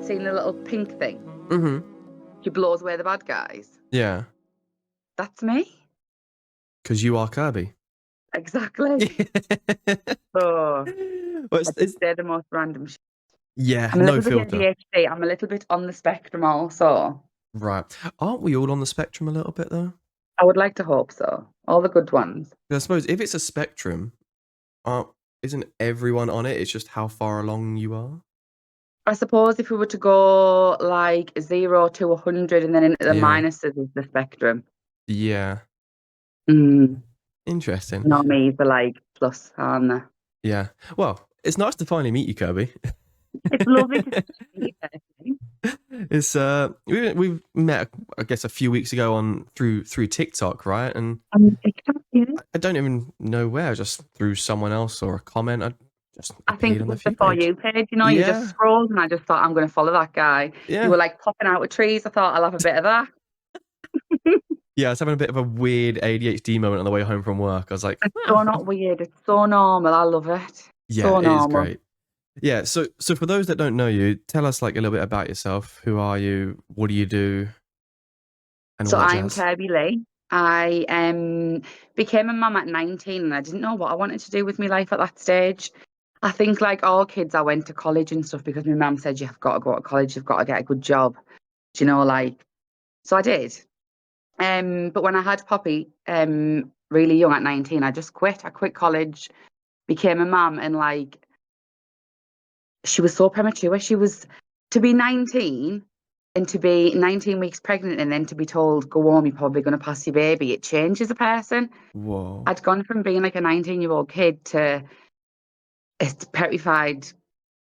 seen the little pink thing? Mm-hmm. She blows away the bad guys. Yeah. That's me. Because you are Kirby. Exactly. So Well, I just say the most random shit. yeah, I'm a no little bit filter. ADHD. I'm a little bit on the spectrum also. Right. Aren't we all on the spectrum a little bit, though? I would like to hope so. All the good ones. I suppose if it's a spectrum, isn't everyone on it? It's just how far along you are. I suppose if we were to go like 0 to 100 and then into the Yeah. minuses is the spectrum. Yeah. Mm. Interesting. Not me, but like plus, aren't they? Yeah. Well, it's nice to finally meet you, Kirby. It's lovely to see you. It's we met, I guess, a few weeks ago on through TikTok, right? And TikTok, yeah. I don't even know where, just through someone else or a comment. I just I think appeared it on the was the feed For page. You page, you know, you just Yeah. scrolled and I just thought I'm going to follow that guy. You Yeah. were like popping out of trees. I thought I'll have a bit of that. Yeah, I was having a bit of a weird ADHD moment on the way home from work. I was like, It's so not weird. It's so normal. I love it. yeah, So it is normal. great. Yeah, so for those that don't know you, tell us like a little bit about yourself. Who are you? What do you do? And all So that I'm jazz. Kirby Lee. I became a mum at 19 and I didn't know what I wanted to do with my life at that stage. I think like all kids, I went to college and stuff because my mum said you've got to go to college, you've got to get a good job. Do you know, like, so I did. But when I had Poppy, really young at 19, I just quit. I quit college, became a mum, and like she was so premature. She was to be 19 and to be 19 weeks pregnant and then to be told, go home, you're probably going to pass your baby. It changes a person. Whoa. I'd gone from being like a 19-year-old kid to a petrified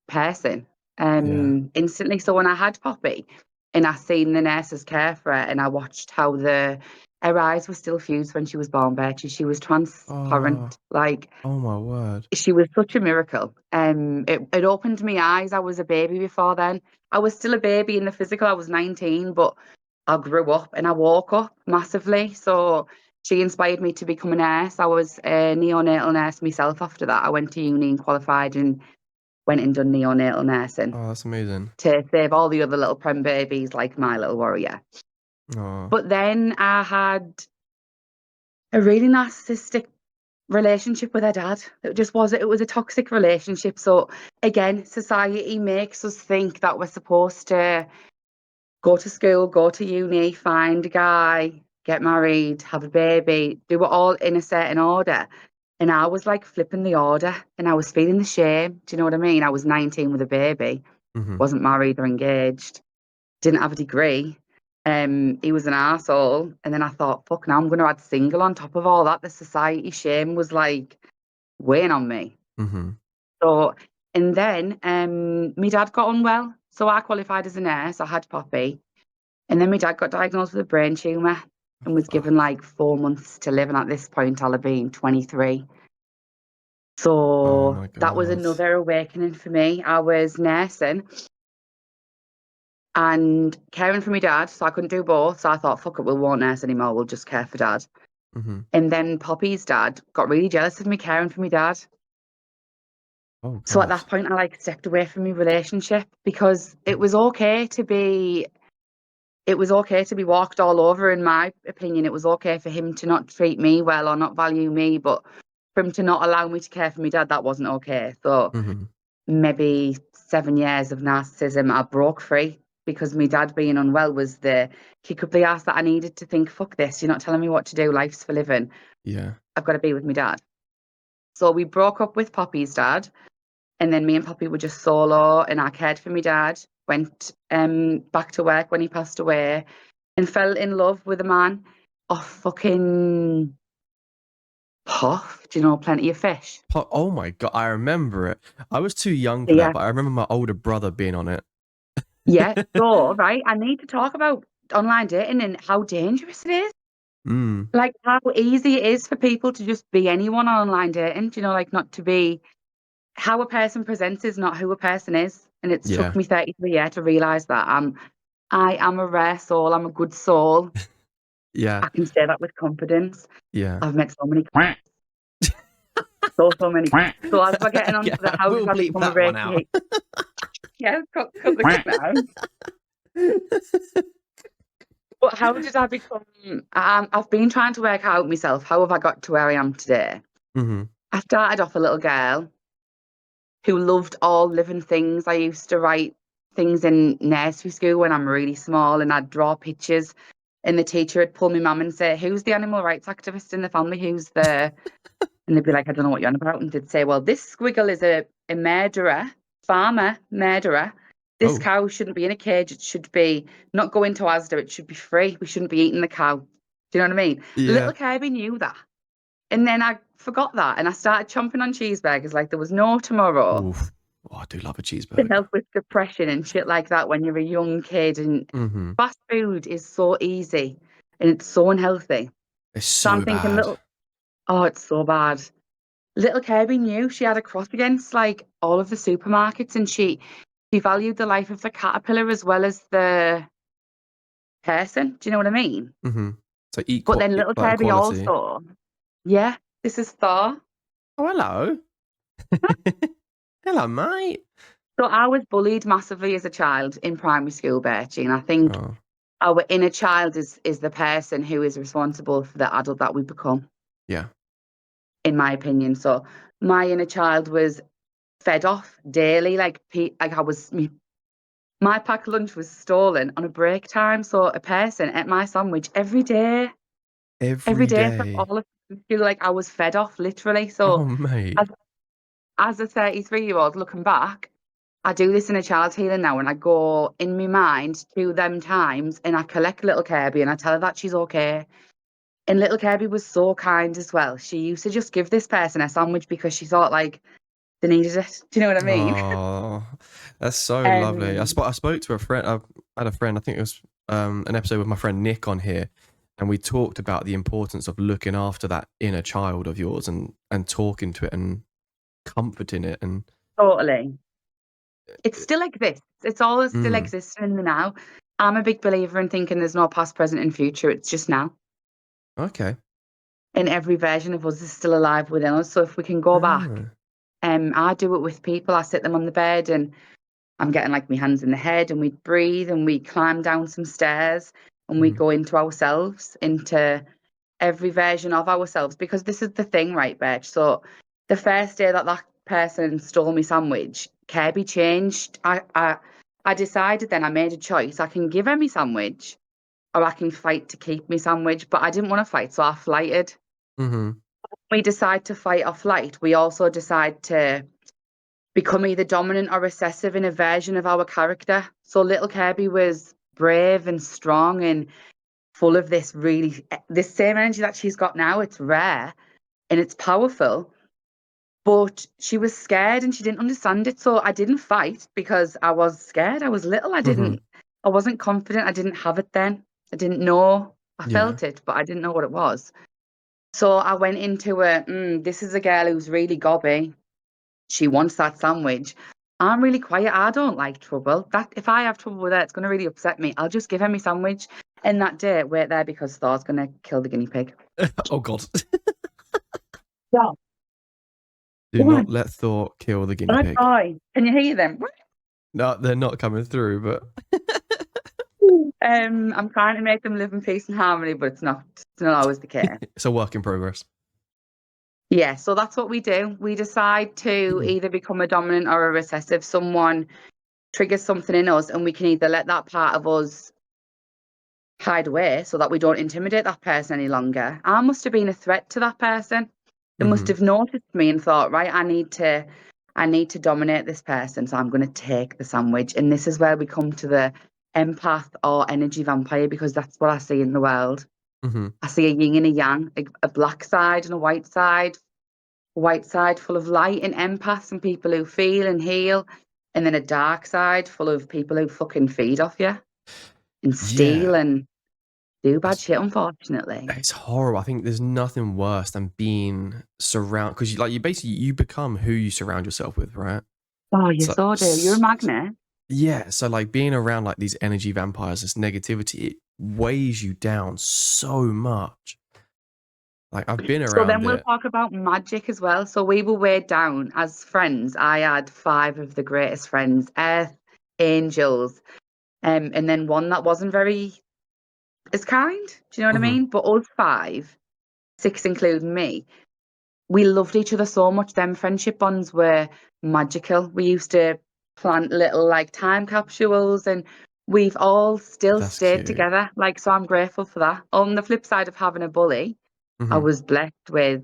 person Yeah. instantly. So when I had Poppy and I seen the nurses care for her and I watched how her eyes were still fused when she was born, Betty. She was Oh, transparent. Like oh my word. she was such a miracle. It opened my eyes. I was a baby before then. I was still a baby in the physical. I was 19, but I grew up and I woke up massively. So she inspired me to become a nurse. I was a neonatal nurse myself after that. I went to uni and qualified and went and done neonatal nursing Oh, that's amazing. to save all the other little prem babies like my little warrior. Oh. But then I had a really narcissistic relationship with her dad. It was a toxic relationship. So again, society makes us think that we're supposed to go to school, go to uni, find a guy, get married, have a baby, do it all in a certain order. And I was like flipping the order and I was feeling the shame. Do you know what I mean? I was 19 with a baby, Mm-hmm. wasn't married or engaged, didn't have a degree. He was an arsehole. And then I thought, fuck, now I'm going to add single on top of all that. The society shame was like weighing on me. Mm-hmm. So, and then my dad got unwell. So I qualified as a nurse. I had Poppy. And then my dad got diagnosed with a brain tumour and was given Fuck. like 4 months to live. And at this point, I'll have been 23. Oh So my that was God. another awakening for me. I was nursing and caring for my dad. So I couldn't do both. So I thought, fuck it, we won't nurse anymore. We'll just care for dad. Mm-hmm. And then Poppy's dad got really jealous of me caring for my dad. Oh So at God. that point, I like stepped away from my relationship because it was okay to be walked all over, in my opinion. It was okay for him to not treat me well or not value me, but for him to not allow me to care for my dad, that wasn't okay. So Mm-hmm. maybe 7 years of narcissism, I broke free because my dad being unwell was the kick up the ass that I needed to think, fuck this, you're not telling me what to do, life's for living. Yeah. I've got to be with my dad. So we broke up with Poppy's dad. And then me and Poppy were just solo and I cared for my dad, went back to work when he passed away and fell in love with a man off fucking Puff. Do you know Plenty of Fish? Oh my God. I remember it. I was too young for that, Yeah. but I remember my older brother being on it. Yeah. So, right, I need to talk about online dating and how dangerous it is. Mm. Like how easy it is for people to just be anyone on online dating. Do you know, like not to be how a person presents is not who a person is. And it's Yeah. took me 33 years to realise that I am a rare soul. I'm a good soul. Yeah. I can say that with confidence. Yeah. I've met so many, so many. So as we're getting on Yeah. to the how We'll did I bleep become a that one out. Reiki? Yeah, cut the gun out. But how did I become? I've been trying to work out myself. How have I got to where I am today? Mm-hmm. I started off a little girl who loved all living things. I used to write things in nursery school when I'm really small, and I'd draw pictures. And the teacher would pull my mum and say, "Who's the animal rights activist in the family? Who's the?" And they'd be like, "I don't know what you're on about." And they'd say, "Well, this squiggle is a murderer, farmer murderer. This Oh, cow shouldn't be in a cage. It should be not go into Asda. It should be free. We shouldn't be eating the cow." Do you know what I mean? yeah. Little Kirby knew that. And then I forgot that and I started chomping on cheeseburgers like there was no tomorrow Oof. Oh, I do love a to cheeseburger. help with depression and shit like that when you're a young kid. And Mm-hmm. fast food is so easy and it's so unhealthy. It's So I'm so thinking, bad. oh, it's so bad. Little Kirby knew she had a cross against like all of the supermarkets, and she valued the life of the caterpillar as well as the person. Do you know what I mean? Mm-hmm. So But then little like Kirby equality. also, yeah, this is Thor. Oh, hello. Hello, mate. So I was bullied massively as a child in primary school, Bertie, and I think Oh, our inner child is the person who is responsible for the adult that we become, yeah. in my opinion. So my inner child was fed off daily, like I was my packed lunch was stolen on a break time. So a person ate my sandwich every Every day for day. all of school. Like I was fed off literally. Oh, So mate. as, as a 33-year-old looking back, I do this in a child's healing now, and I go in my mind to them times and I collect little Kirby and I tell her that she's okay. And little Kirby was so kind as well. She used to just give this person a sandwich because she thought like they needed it. Do you know what I mean? Oh, that's so lovely. Um, I spoke to a friend. I had a friend. I think it was an episode with my friend Nick on here, and we talked about the importance of looking after that inner child of yours and talking to it and comforting it. And totally. It still exists. It's always still mm, existing in the now. I'm a big believer in thinking there's no past, present, and future. It's just now. okay. And every version of us is still alive within us. So if we can go back, Ah, I do it with people. I sit them on the bed and I'm getting like my hands in the head, and we breathe and we climb down some stairs and we mhm, go into ourselves, into every version of ourselves. Because this is the thing, right, Betch? So the first day that that person stole my sandwich, Kirby changed. I decided then I made a choice. I can give her my sandwich or I can fight to keep my sandwich, but I didn't want to fight, so I flighted. mhm, We decide to fight or flight. We also decide to become either dominant or recessive in a version of our character. So little Kirby was brave and strong and full of this same energy that she's got now. It's rare and it's powerful, but she was scared and she didn't understand it. So I didn't fight because I was scared. I was little. mhm. I wasn't confident. I didn't have it then. I didn't know. I Yeah. felt it, but I didn't know what it was. So I went into this is a girl who's really gobby. She wants that sandwich. I'm really quiet. I don't like trouble. That if I have trouble with her, it's going to really upset me. I'll just give her my sandwich. And that day, wait there because Thor's going to kill the guinea pig. Oh God. Yeah. Do Come not on, let Thor kill the guinea bad pig. boy. Can you hear them? No, they're not coming through, but I'm trying to make them live in peace and harmony, but it's not. It's not always the case. it's a work in progress. Yeah, so that's what we do. We decide to either become a dominant or a recessive. Someone triggers something in us, and we can either let that part of us hide away so that we don't intimidate that person any longer. I must have been a threat to that person. They must Mhm, have noticed me and thought, right, I need to dominate this person, so I'm going to take the sandwich. And this is where we come to the empath or energy vampire, because that's what I see in the world. mhm. I see a yin and a yang, a black side and a white side. A white side full of light and empaths and people who feel and heal, and then a dark side full of people who fucking feed off you and steal Yeah. and do bad It's shit, unfortunately. it's horrible. I think there's nothing worse than being surrounded because you basically you become who you surround yourself with, right? Oh, you So so do. You're a magnet. yeah, so like being around like these energy vampires, this negativity, it weighs you down so much. Like I've been So then around we'll it. talk about magic as well. So we were weighed down as friends. I had five of the greatest friends: Earth, angels, and then one that wasn't very as kind. Do you know what I Hmm. mean? But us five, six including me, we loved each other so much. Them friendship bonds were magical. We used to plant little like time capsules, and we've all still That's stayed cute. together. Like, so I'm grateful for that. On the flip side of having a bully, I Hmm. was blessed with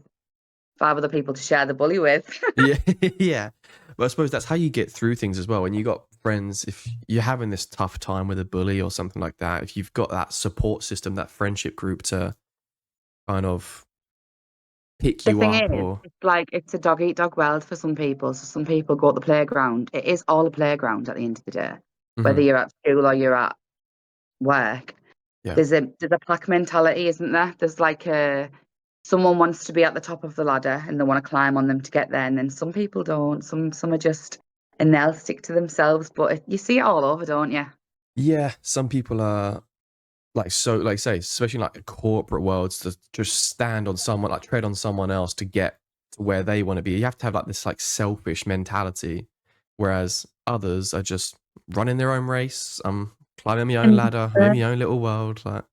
five other people to share the bully with. Yeah, yeah. But I suppose that's how you get through things as well. When you got friends, if you're having this tough time with a bully or something like that, if you've got that support system, that friendship group to kind of pick The you thing up, is, or it's like it's a dog eat dog world for some people. So some people go to the playground. It is all a playground at the end of the day. Whether Mhm. you're at school or you're at work, Yeah, there's a pack mentality, isn't there? There's like a someone wants to be at the top of the ladder and they want to climb on them to get there, and then some people don't. Some are just and they'll stick to themselves. But you see it all over, don't you? yeah. Some people are like, so like, say, especially like corporate worlds, to just stand on someone, like tread on someone else to get to where they want to be. You have to have like this like selfish mentality, whereas others are just running their own race. Climbing my own And ladder, living my own little world. Like,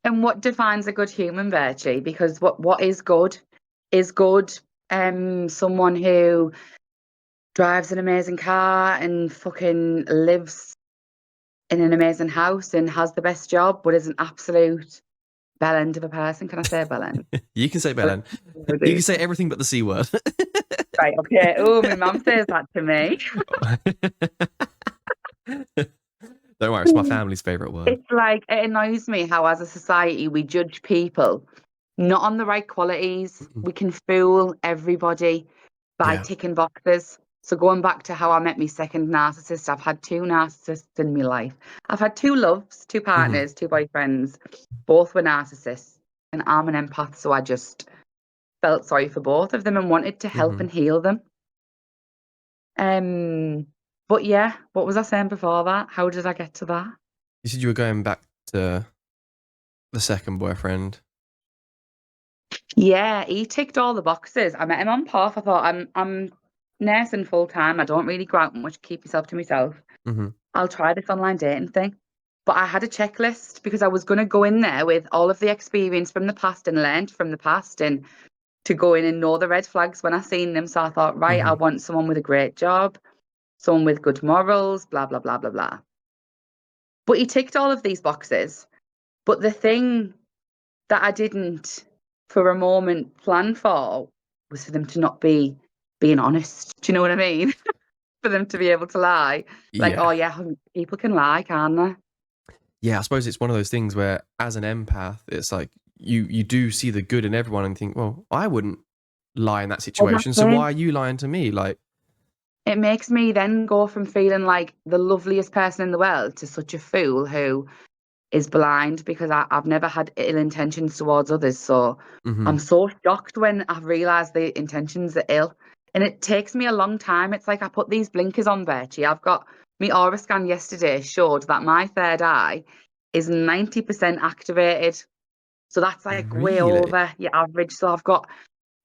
and what defines a good human, Virtue? Because what is good someone who drives an amazing car and fucking lives in an amazing house and has the best job, but is an absolute bell end of a person. Can I say bell end? you can say Belen, you can say everything but the C word. Right, okay. Oh, my mum says that to me. Don't worry, it's my family's favorite word. It's like, it annoys me how, as a society, we judge people not on the right qualities. Mhm. We can fool everybody by Yeah. ticking boxes. So, going back to how I met my second narcissist, I've had two narcissists in my life. I've had two loves, two Hmm. partners, two boyfriends. Both were narcissists. And I'm an empath, so I just felt sorry for both of them and wanted to help Hmm. and heal them. Um, but yeah, what was I saying before that? How did I get to that? You said you were going back to the second boyfriend. Yeah, he ticked all the boxes. I met him on Path. I thought I'm nursing full time. I don't really go out much, keep myself to myself. Hmm. I'll try this online dating thing. But I had a checklist because I was going to go in there with all of the experience from the past and learned from the past and to go in and know the red flags when I seen them. So I thought, right, I Hmm. want someone with a great job, someone with good morals, blah, blah, blah, blah, blah. But he ticked all of these boxes. But the thing that I didn't for a moment plan for was for them to not be being honest. Do you know what I mean? For them to be able to lie. Like, Yeah. oh yeah, people can lie, can't they? Yeah, I suppose it's one of those things where, as an empath, it's like you do see the good in everyone and think, well, I wouldn't lie in that Well, that's situation, so it. why are you lying to me? Like, It makes me then go from feeling like the loveliest person in the world to such a fool who is blind because I've never had ill intentions towards others. So I'm hmm. so shocked when I've realised the intentions are ill. And it takes me a long time. It's like I put these blinkers on, Bertie. I've got my aura scan yesterday showed that my third eye is 90% activated. So that's like way Really, over your average. So I've got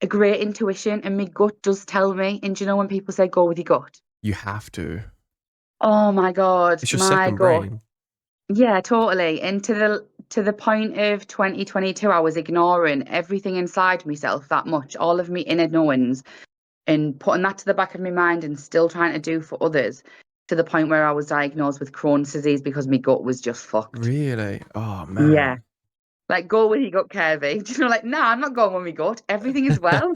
a great intuition and my gut does tell me. And do you know when people say go with your gut? you have to. Oh my God, It's your my second gut. brain. Yeah, totally. And to the point of 2022, I was ignoring everything inside myself that much, all of me inner knowings, and putting that to the back of my mind and still trying to do for others, to the point where I was diagnosed with Crohn's disease because my gut was just fucked. Really? Oh Yeah. man. Like, go with your gut, Kirby. Do you know, like, nah, I'm not going with my gut. Everything is well.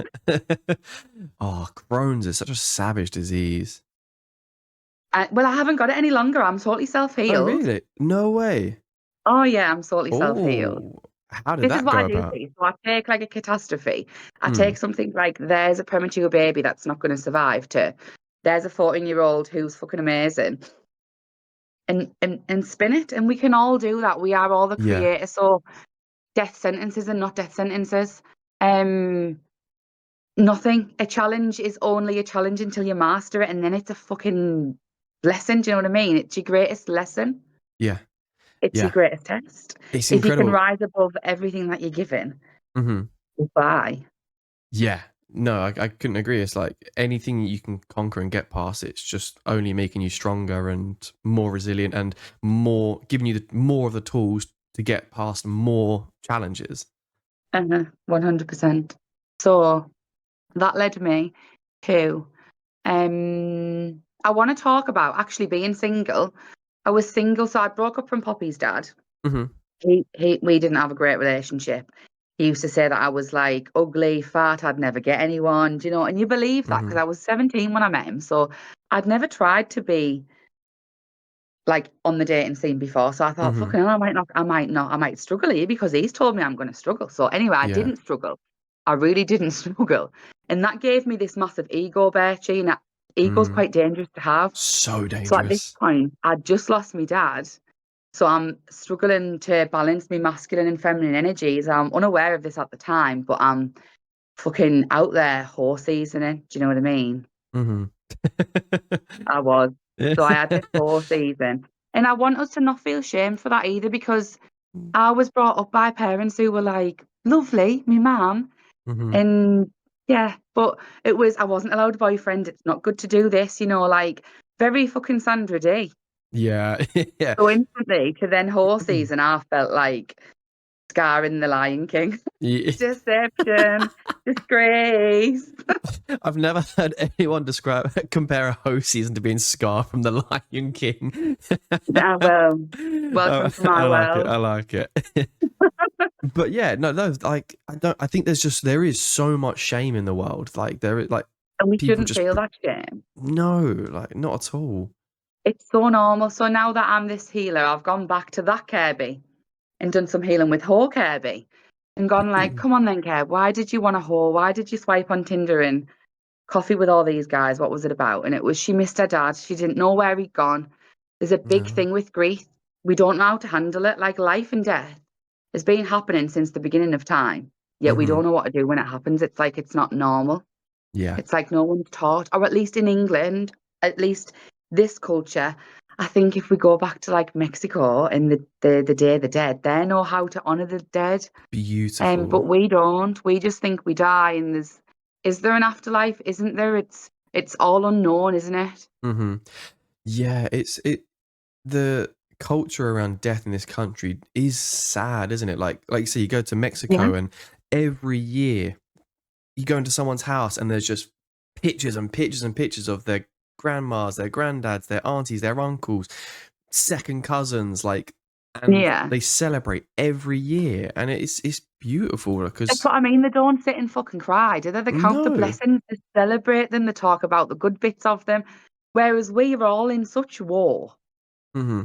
Oh, Crohn's is such a savage disease. Well, I haven't got it any longer. I'm totally Oh, self-healed. really? No way. Oh, yeah, I'm totally self-healed. Oh, how did This is that what go I do, about? see. So I take like a catastrophe. I Hmm. take something like there's a premature baby that's not going to survive to there's a 14-year-old who's fucking amazing and spin it. And we can all do that. We are all the Yeah. creators. So death sentences and not death sentences. Um, Nothing. A challenge is only a challenge until you master it. And then it's a fucking lesson. Do you know what I mean? It's your greatest lesson. Yeah. It's your Yeah. greatest test. It's If you can incredible. rise above everything that you're given, Hmm. goodbye. Yeah. No, I couldn't agree. It's like anything you can conquer and get past, it's just only making you stronger and more resilient and more giving you more of the tools to get past more challenges. 100%. So that led me to I want to talk about actually being single. I was single, so I broke up from Poppy's dad. Mm-hmm. We didn't have a great relationship. He used to say that I was like ugly, fat, I'd never get anyone, do you know? And you believe that because Mm-hmm. I was 17 when I met him. So I'd never tried to be like on the dating scene before. So I thought, Mm-hmm. fucking hell, I might struggle here because he's told me I'm going to struggle. So anyway, I Yeah. didn't struggle. I really didn't struggle. And that gave me this massive ego, Bertie. And ego's Mm. quite dangerous to have. So So at this dangerous. point, I'd just lost my dad. So I'm struggling to balance my masculine and feminine energies. I'm unaware of this at the time, but I'm fucking out there horse seasoning. Do you know what I mean? Mm-hmm. I was. Yeah. So I had this horse season. And I want us to not feel shame for that either because I was brought up by parents who were like, lovely, me mum. Mm-hmm. And yeah, but I wasn't allowed a boyfriend. It's not good to do this, like very fucking Sandra D. Yeah. Yeah. So instantly to then horse season, I felt like Scar in The Lion King. Yeah. Deception, disgrace. I've never heard anyone compare a host season to being Scar from The Lion King. Ah, well, welcome to my I like it. world. I like it. But yeah, no, like I think there is so much shame in the world. Like there is like And we people shouldn't just feel that shame. no, like not at all. It's so normal. So now that I'm this healer, I've gone back to that Kirby and done some healing with whole Kirby and gone like, come on then, Kirby, why did you want a whore? Why did you swipe on Tinder and coffee with all these guys? What was it about? And it was she missed her dad. She didn't know where he'd gone. There's a big No. thing with grief. We don't know how to handle it. Like life and death has been happening since the beginning of time, yet we Mm-hmm. don't know what to do when it happens. It's like it's not normal. Yeah. It's like no one's taught, or at least in England, at least this culture. I think if we go back to like Mexico and the Day of the Dead, they know how to honor the dead. But Beautiful. we don't. We just think we die and is there an afterlife? Isn't there? It's all unknown, isn't it? Mm-hmm. Yeah, the culture around death in this country is sad, isn't it? Like you say, you go to Yeah. Mexico and every year you go into someone's house and there's just pictures and pictures and pictures of their grandmas, their granddads, their aunties, their uncles, second cousins, like, and Yeah. they celebrate every year, and it's beautiful That's because what I mean. They don't sit and fucking cry, do they? They count the no, blessings, they celebrate them, they talk about the good bits of them. Whereas we're all in such war. hmm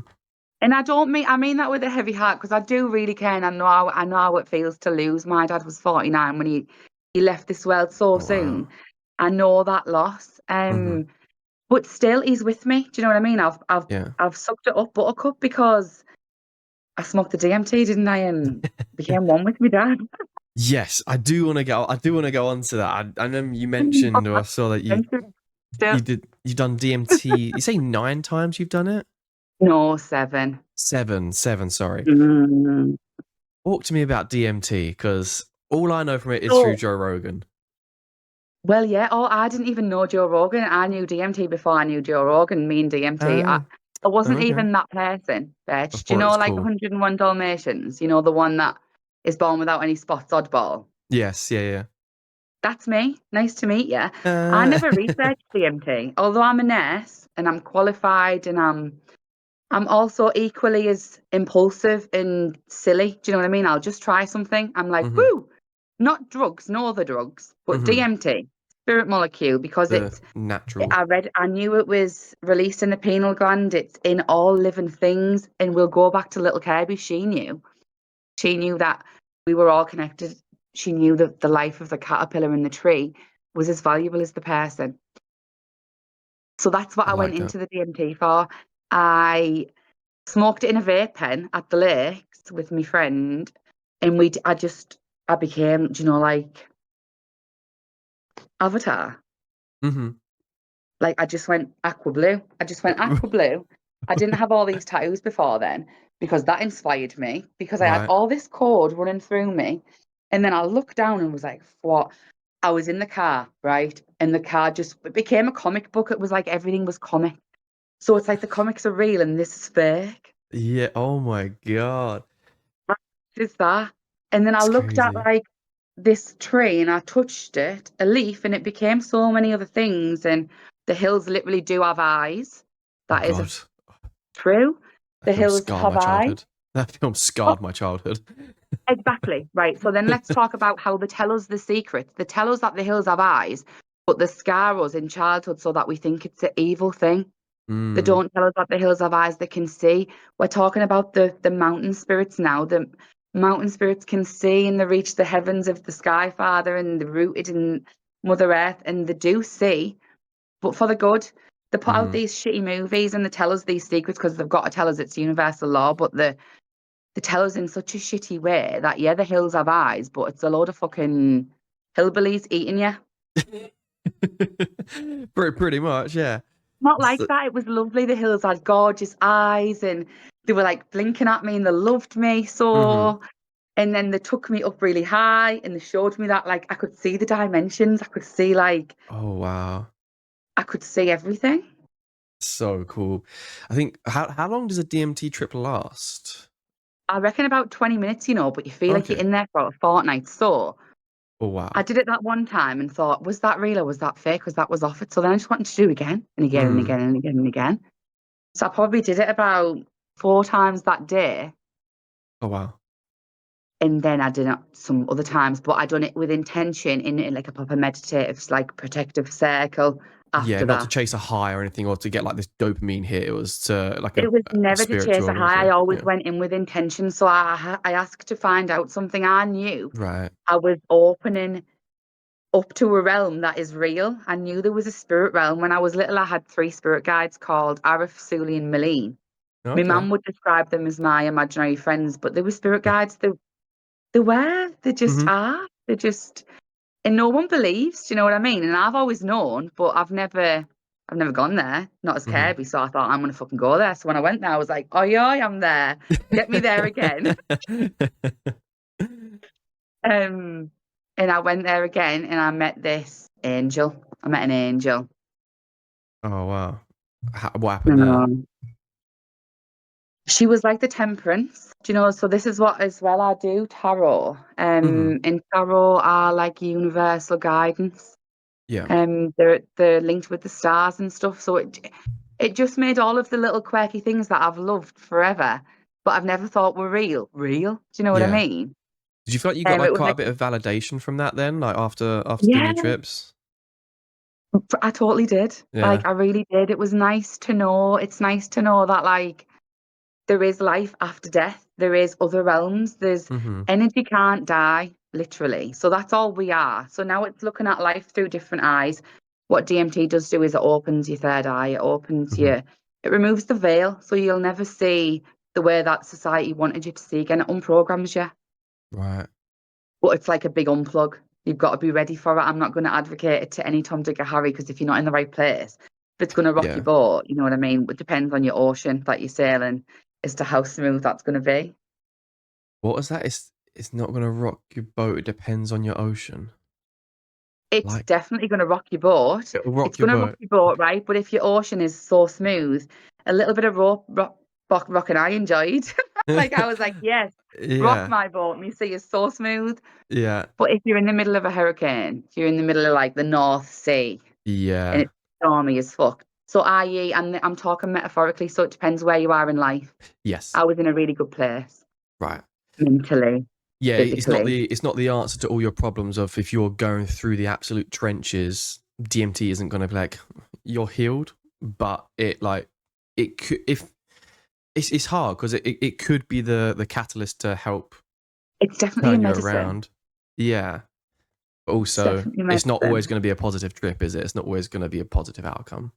And I mean that with a heavy heart because I do really care and I know how it feels to lose. My dad was 49 when he left this world so oh wow, soon. I know that loss. hmm But still he's with me. Do you know what I mean? yeah. I've sucked it up buttercup because I smoked the DMT, didn't I? And became one with my dad. Yes, I do want to go on to that. I know you mentioned, or I saw that Still, you've done DMT. You say 9 times you've done it? no, 7. Seven. Sorry. Mm. Talk to me about DMT because all I know from it is through So, Joe Rogan. well, yeah. Oh, I didn't even know Joe Rogan. I knew DMT before I knew Joe Rogan. Me and DMT. Oh, I wasn't okay. even that person, bitch. Do you Before it know, was like cool. 101 Dalmatians? You know, the one that is born without any spots, oddball. Yes, yeah. That's me. Nice to meet you. I Uh, never researched DMT, although I'm a nurse and I'm qualified and I'm also equally as impulsive and silly. Do you know what I mean? I'll just try something. I'm like, hmm woo, not drugs, no other drugs, but hmm DMT, spirit molecule, because The natural. I knew it was released in the pineal gland. It's in all living things. And we'll go back to little Kirby. She knew. She knew that we were all connected. She knew that the life of the caterpillar in the tree was as valuable as the person. So that's what I I went like that. into the DMT for. I smoked it in a vape pen at the lakes with my friend, and I became, do you know, like Avatar. hmm Like I just went aqua blue. I just went aqua blue. I didn't have all these tattoos before then because that inspired me because I had Right. all this code running through me. And then I looked down and was like, what? I was in the car, right? And the car just it became a comic book. It was like everything was comic. So it's like the comics are real and this is fake. Yeah. Oh my God. What is that? And then I It's looked at crazy. like this tree and I touched it, a leaf, and it became so many other things. And the hills literally do have eyes. Oh That is God. true. That The film hills scarred have my eyes. childhood. That film Oh, scarred my childhood. exactly. Right. So then let's talk about how they tell us the secret. They tell us that the hills have eyes, but they scar us in childhood so that we think it's an evil thing. They Mm. don't tell us that the hills have eyes they can see. We're talking about the mountain spirits now. The mountain spirits can see and they reach the heavens of the Sky Father and they're rooted in Mother Earth and they do see, but for the good. They put out Mm. these shitty movies and they tell us these secrets because they've got to tell us it's universal law, but they tell us in such a shitty way that, yeah, the hills have eyes, but it's a load of fucking hillbillies eating you. Pretty much, yeah. Not like So- that. It was lovely. The hills had gorgeous eyes and they were like blinking at me and they loved me Mhm. so. And then they took me up really high and they showed me that like I could see the dimensions. I could see like Oh wow. I could see everything. So cool. I think how long does a DMT trip last? I reckon about 20 minutes, but you feel like you're Okay. in there for a fortnight. So Oh I wow. did it that one time and thought, was that real or was that fake? Because that was offered. So then I just wanted to do it again and again and Mm. again and again and again. So I probably did it about 4 times that day. Oh wow. And then I did it some other times, but I done it with intention in like a proper meditative, like protective circle Yeah, after not to that. chase a high or anything or to get like this dopamine hit. It was to like It was a never to chase a spiritual high. I thing. always Yeah. went in with intention. So I asked to find out something. I knew Right. I was opening up to a realm that is real. I knew there was a spirit realm. When I was little, I had 3 spirit guides called Arif, Suli, and Malene. My Okay. mum would describe them as my imaginary friends, but they were spirit guides. They were. They just Mhm. are. They just and no one believes. Do you know what I mean? And I've always known, but I've never gone there. Not as Mhm. Kirby. So I thought I'm gonna fucking go there. So when I went there, I was like, oh yeah, I'm there. Get me there again. Um, and I went there again, and I met this angel. I met an angel. Oh wow. What happened there? Um, she was like the temperance. Do you know? So this is what as well I do tarot. Mhm. And tarot are like universal guidance. Yeah. They're linked with the stars and stuff. So it just made all of the little quirky things that I've loved forever, but I've never thought were real. Real? Do you know what I Yeah. mean? Did you feel like you got like It was quite a like, bit of validation from that then, like after doing yeah, your trips? I totally did. Yeah. Like I really did. It was nice to know. It's nice to know that like there is life after death. There is other realms. There's Mhm. energy can't die, literally. So that's all we are. So now it's looking at life through different eyes. What DMT does do is it opens your third eye. Mhm. It removes the veil, so you'll never see the way that society wanted you to see again. It unprograms you, Right. but it's like a big unplug. You've got to be ready for it. I'm not going to advocate it to any Tom, Dick, or Harry because if you're not in the right place, if it's going to rock your Yeah. boat, you know what I mean? It depends on your ocean that you're sailing as to how smooth that's going to be. What was that? It's not gonna rock your boat. It depends on your ocean. It's Like definitely going to rock your boat. it'll It's rock your going to rock boat. your boat, right? But if your ocean is so smooth, a little bit of rocking I enjoyed. Like I was like, yes, rock Yeah. my boat. Me see is so smooth. Yeah. But if you're in the middle of a hurricane, if you're in the middle of like the North Sea and Yeah. it's stormy as fuck. So i.e., and I'm talking metaphorically, so it depends where you are in life. Yes. I was in a really good place Right. mentally, Yeah, physically. it's not the answer to all your problems of if you're going through the absolute trenches, DMT isn't gonna be like you're healed, but it could if it's hard because it could be the catalyst to help It's definitely a turn you medicine. around. Yeah. But It's also, definitely it's not always medicine. going to be a positive trip, is it? It's not always going to be a positive outcome.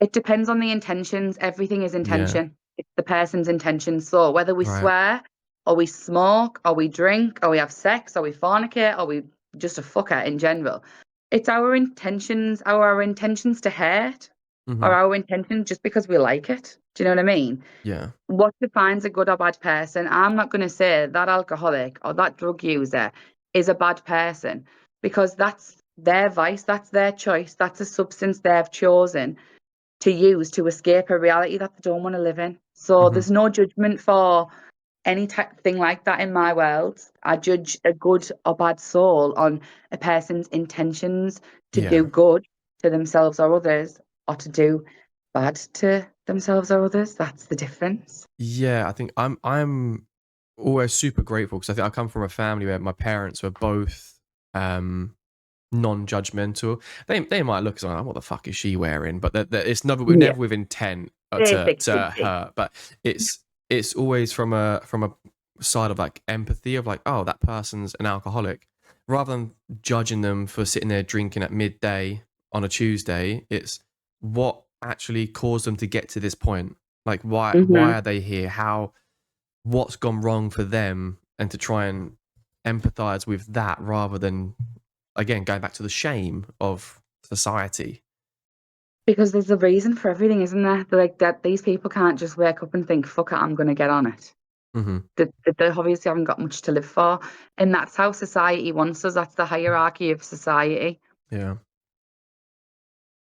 It depends on the intentions. Everything is Yeah. intention. It's the person's intention. So whether we Right. swear, or we smoke, or we drink, or we have sex, or we fornicate, or we just a fucker in general, it's our intentions to hurt, or Hmm. our intention just because we like it. Do you know what I mean? Yeah. What defines a good or bad person? I'm not going to say that alcoholic or that drug user is a bad person because their vice, that's their choice, that's a substance they've chosen to use to escape a reality that they don't want to live in. So Hmm. there's no judgment for any type thing like that in my world. I judge a good or bad soul on a person's intentions to do Yeah. good to themselves or others, or to do bad to themselves or others. That's the difference. Yeah, I think I'm always super grateful because I think I come from a family where my parents were both non-judgmental. They might look like, what the fuck is she wearing? But it's Yeah. never with intent Basic to hippie. hurt. But it's always from a side of like empathy of like, oh, that person's an alcoholic, rather than judging them for sitting there drinking at midday on a Tuesday. It's what actually caused them to get to this point. Like why Hmm. are they here? What's gone wrong for them, and to try and empathize with that rather than, again, going back to the shame of society. Because there's a reason for everything, isn't there? They're like that. These people can't just wake up and think, "Fuck it, I'm going to get on it." Hmm. They obviously haven't got much to live for, and that's how society wants us. That's the hierarchy of society. Yeah.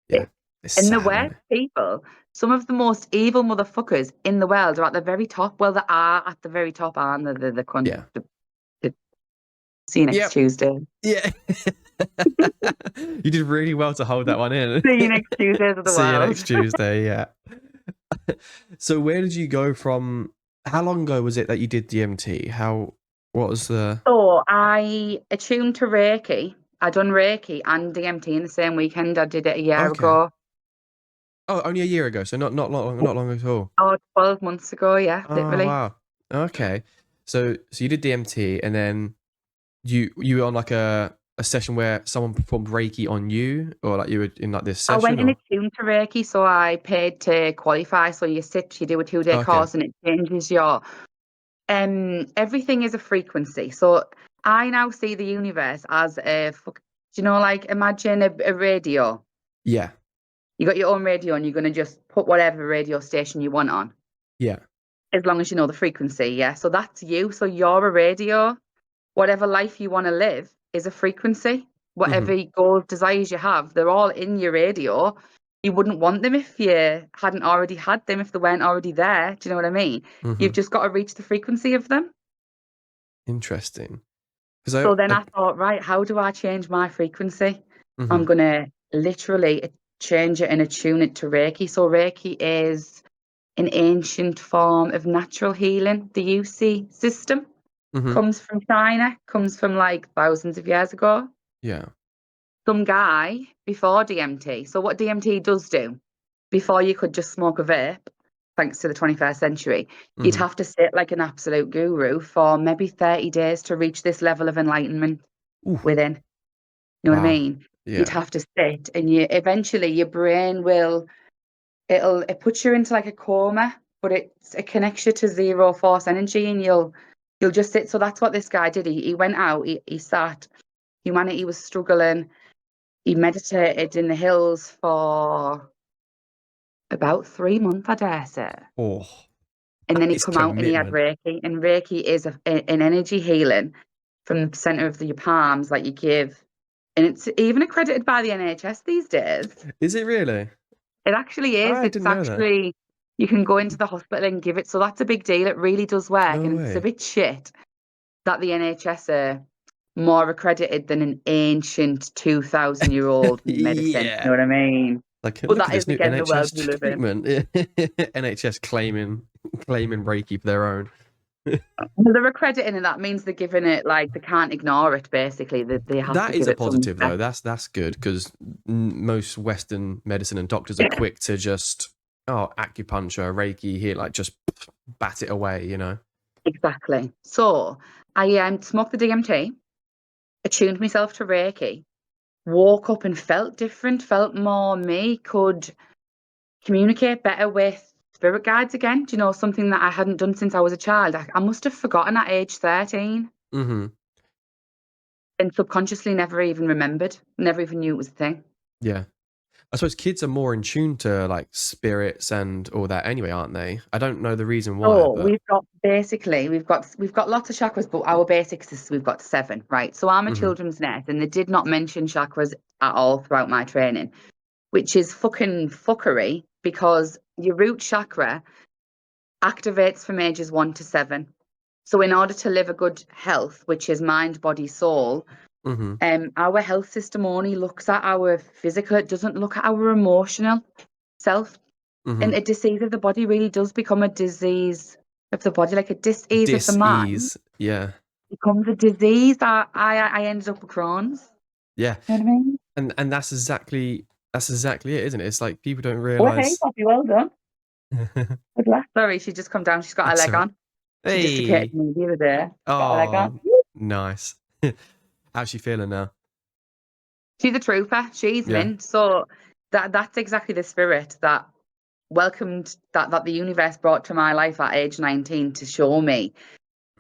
Yeah. It's And the sad, isn't worst it? people, some of the most evil motherfuckers in the world are at the very top. Well, they are at the very top, aren't they? Yeah. The see you next Yep. Tuesday. Yeah. You did really well to hold that one in. See you next Tuesdays of the See you world. next Tuesday. Yeah. So where did you go from? How long ago was it that you did DMT? What was the? So I attuned to Reiki. I done Reiki and DMT in the same weekend. I did it a year Okay. ago. Oh, only a year ago. So not long at all. Oh, 12 months ago, yeah, Oh literally. wow. Okay. So you did DMT, and then you were on like a session where someone performed Reiki on you, or like you were in like this I session, went in or? attuned to Reiki, so I paid to qualify. So you do a 2-day Okay. course and it changes your everything is a frequency. So I now see the universe as do you know, like imagine a radio. Yeah. You got your own radio and you're gonna just put whatever radio station you want on, Yeah. as long as you know the frequency, yeah. So that's you. So you're a radio. Whatever life you want to live is a frequency. Mm-hmm. Whatever goals, desires you have, they're all in your radio. You wouldn't want them if you hadn't already had them, if they weren't already there. Do you know what I mean? You've Mm-hmm. just got to reach the frequency of them. Interesting. Because So then I thought, right, how do I change my frequency? mm-hmm. I'm going to literally change it and attune it to Reiki. So Reiki is an ancient form of natural healing. The UC system Mm-hmm. comes from China, comes from like thousands of years ago. Yeah. Some guy before DMT. So what DMT does do, before you could just smoke a vape, thanks to the 21st century, you'd Mm-hmm. have to sit like an absolute guru for maybe 30 days to reach this level of enlightenment Ooh. within. You know what I Wow. mean? You'd Yeah. have to sit and you eventually your brain will it puts you into like a coma, but it connects you to zero force energy and you'll just sit. So that's what this guy did. He went out, he sat, humanity was struggling. He meditated in the hills for about 3 months, I dare say. Oh, And that then he is come out and he had commitment. Reiki. And Reiki is an energy healing from the center of your palms, like you give. And it's even accredited by the NHS these days. Is it really? It actually is. I It's didn't know that. actually, you can go into the hospital and give it. So that's a big deal. It really does work. No And it's a way. bit shit that the NHS are more accredited than an ancient 2,000-year-old medicine. You know Yeah. what I mean? Like, But look at that is this new again the world NHS we live in. treatment. NHS claiming Reiki for their own. Well, they're accrediting and that means they're giving it like they can't ignore it basically. That they have to That is give a it some positive though. respect. That's good because most Western medicine and doctors are quick to just, oh, acupuncture, Reiki here, like just bat it away, you know. Exactly. So I smoked the DMT, attuned myself to Reiki, woke up and felt different, felt more me, could communicate better with spirit guides again. Do you know, something that I hadn't done since I was a child? I must have forgotten at age 13 Mm-hmm. and subconsciously never even remembered, never even knew it was a thing. Yeah. I suppose kids are more in tune to like spirits and all that anyway, aren't they? I don't know the reason why, So but we've got lots of chakras, but our basics is we've got 7, right? So I'm a Mhm. children's nurse, and they did not mention chakras at all throughout my training, which is fucking fuckery because your root chakra activates from ages 1 to 7. So in order to live a good health, which is mind, body, soul, Mhm. our health system only looks at our physical. It doesn't look at our emotional self. And Mhm. a disease of the body really does become a disease of the body, like a dis-ease of the mind Dis-ease. Yeah. becomes a disease. That I ended up with Crohn's. Yeah. You know what I mean? And that's exactly it, isn't it? It's like people don't Oh, hey, realize. Poppy, well done. Good luck. Sorry, she just come down. She's got her That's leg all right. on. She just Hey. declared me the other day. Got her leg Oh, on. nice. How's she feeling now? She's a trooper. She's Yeah. mint. So that's exactly the spirit that welcomed that the universe brought to my life at age 19 to show me,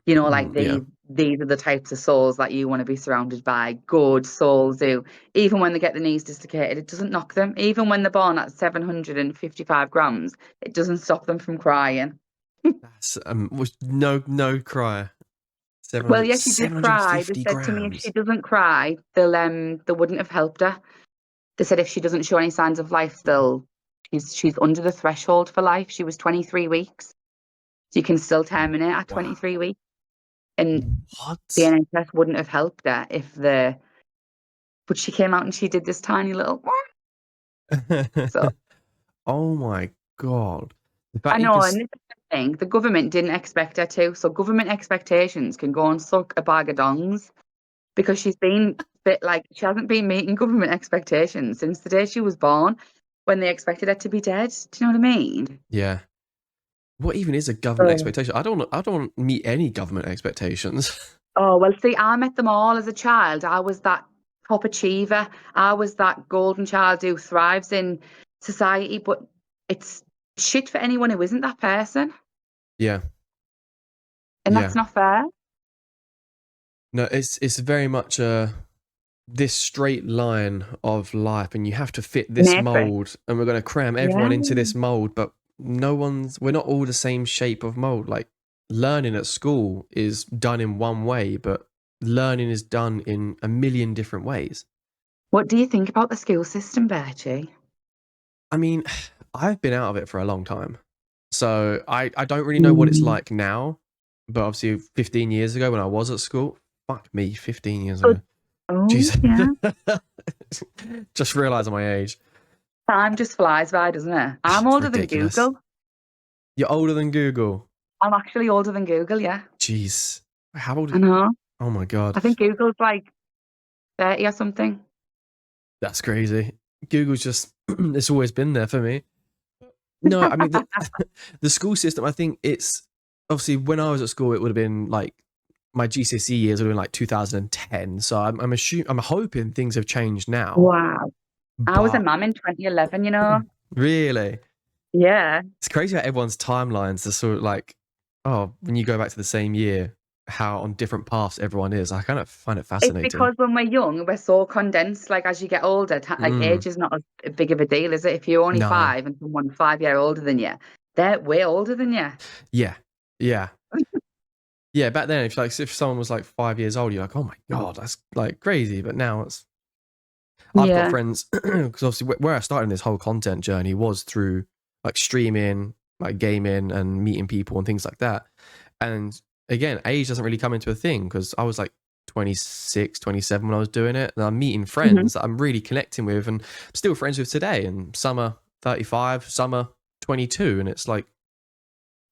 like Yeah. these are the types of souls that you want to be surrounded by. Good souls who, even when they get the knees dislocated, it doesn't knock them. Even when they're born at 755 grams, it doesn't stop them from crying. That's was no cry. Well, 700, yeah, she did seven hundred cry. They fifty said to me if she grams. doesn't cry, they wouldn't have helped her. They said if she doesn't show any signs of life, she's under the threshold for life. She was 23 weeks. So you can still terminate at Wow. 23 weeks. And the What? NHS wouldn't have helped her but she came out and she did this tiny little. So Oh my God. The fact I you know, just and this is the thing, the government didn't expect her to. So government expectations can go and suck a bag of dongs because she's been bit like she hasn't been meeting government expectations since the day she was born when they expected her to be dead. Do you know what I mean? yeah. What even is a government Oh. expectation? I don't meet any government expectations. Oh, well, see, I met them all as a child. I was that top achiever. I was that golden child who thrives in society, but it's shit for anyone who isn't that person. Yeah. And Yeah. that's not fair. No, it's very much this straight line of life, and you have to fit this Matrix. mold, and we're going to cram everyone Yeah. into this mold, but we're not all the same shape of mold. Like learning at school is done in one way, but learning is done in a million different ways. What do you think about the school system, Bertie? I mean, I've been out of it for a long time, so I don't really know what it's Mm. like now, but obviously 15 years ago when I was at school, fuck me, 15 years But, ago. oh, Jesus. yeah. Just realising my age. Time just flies by, doesn't it? I'm It's older than ridiculous. Google. You're older than Google. I'm actually older than Google, yeah. Jeez. How old? I know. Oh my God. I think Google's like 30 or something. That's crazy. Google's just, it's always been there for me. No, I mean, the school system, I think it's obviously when I was at school, it would have been like my GCSE years would have been like 2010. So I'm hoping things have changed now. Wow. I was a But mum in 2011, you know? really, Yeah. it's crazy how everyone's timelines are sort of like, oh, when you go back to the same year, how on different paths everyone is. I kind of find it It's fascinating. because when we're young, we're so condensed. Like as you get older, like Mm, age is not as big of a deal, is it? If you're only no. 5 and someone's 5 year older than you, they're way older than you. Yeah. Yeah. Yeah. Back then, if someone was like 5 years old, you're like, oh my God, that's like crazy. But now I've got Yeah. friends, because obviously where I started this whole content journey was through like streaming, like gaming and meeting people and things like that. And again, age doesn't really come into a thing because I was like 26, 27 when I was doing it. And I'm meeting Mhm. friends that I'm really connecting with and I'm still friends with today. And some are 35, some are 22. And it's like,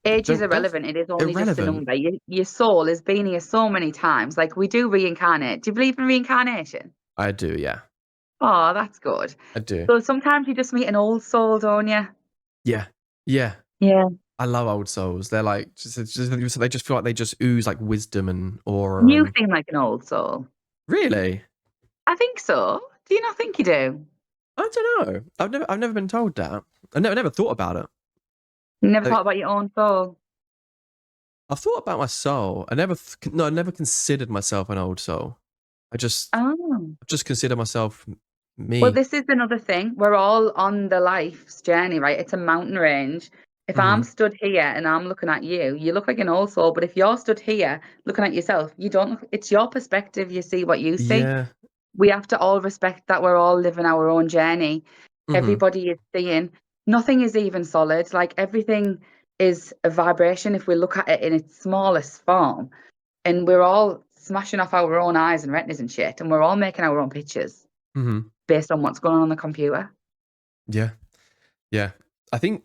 Age is don't irrelevant. It is only just a irrelevant. number. Your soul has been here so many times. Like we do reincarnate. Do you believe in reincarnation? I do. Yeah, Oh, that's good. I do. So sometimes you just meet an old soul, don't you? Yeah. Yeah. Yeah. I love old souls. They're like, they just feel like they just ooze like wisdom and aura You and seem like an old soul. really. I think so. Do you not think you do? I don't know. I've never been told that. I never thought about it. You never Like, thought about your own soul? I've thought about my soul. I never considered myself an old soul. I just Oh. consider myself. Well, me. this is another thing. We're all on the life's journey, right? It's a mountain range. If I'm Hmm. stood here and I'm looking at you, you look like an old soul. But if you're stood here looking at yourself, you don't look, it's your perspective. You see what you see. Yeah. We have to all respect that we're all living our own journey. Hmm. Everybody is seeing, nothing is even solid. Like everything is a vibration if we look at it in its smallest form. And we're all smashing off our own eyes and retinas and shit. And we're all making our own pictures Hmm. based on what's going on the computer. Yeah. Yeah. I think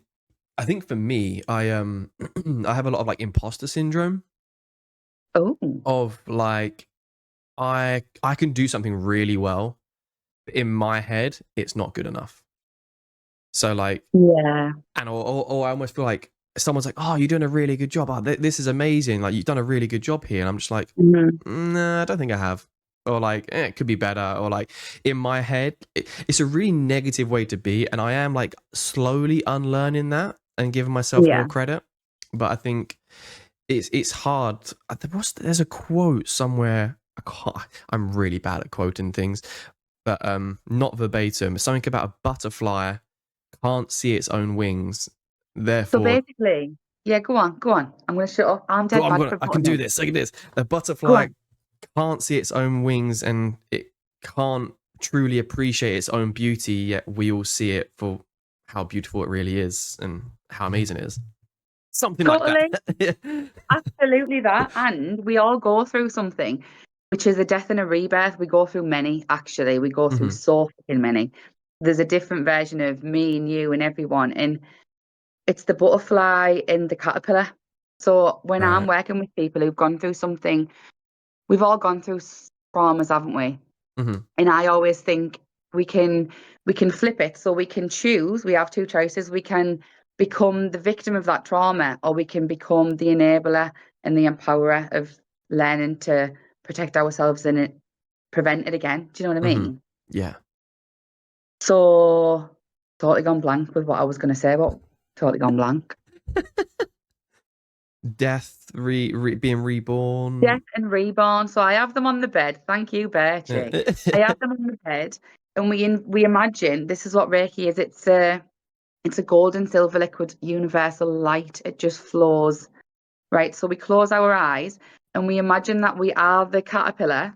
I think for me, I have a lot of like imposter syndrome Oh, of like I can do something really well, but in my head it's not good enough. So like, yeah. and or I almost feel like someone's like, "Oh, you're doing a really good job. Oh, this is amazing. Like you've done a really good job here." And I'm just like, Mhm. "Nah, I don't think I have." Or like, it could be better. Or like, in my head, it's a really negative way to be, and I am like slowly unlearning that and giving myself more Yeah. credit. But I think it's hard. There's a quote somewhere. I'm really bad at quoting things, but not verbatim. Something about a butterfly can't see its own wings, So therefore basically, yeah, go on, go on. I'm going to shut up. I'm go dead I'm bad gonna for I can putting do it. this. Look at this. A Go butterfly on. can't see its own wings and it can't truly appreciate its own beauty, yet we all see it for how beautiful it really is and how amazing it is. Something like that. Totally. Absolutely that. And we all go through something, which is a death and a rebirth. We go through many, actually. We go through Hmm. so fucking many. There's a different version of me and you and everyone. And it's the butterfly and the caterpillar. So when I'm Right. working with people who've gone through something, we've all gone through traumas, haven't we? Hmm. And I always think we can we can flip it. So we can choose, we have two choices. We can become the victim of that trauma, or we can become the enabler and the empowerer of learning to protect ourselves and prevent it again. Do you know what I Hmm. mean? Yeah. So totally gone blank with what I was going to say, but totally gone blank. Death, being Death reborn. and reborn. So I have them on the bed. Thank you, Bertie. I have them on the bed, and we imagine this is what Reiki is. It's a gold and silver liquid universal light. It just flows, right? So we close our eyes and we imagine that we are the caterpillar.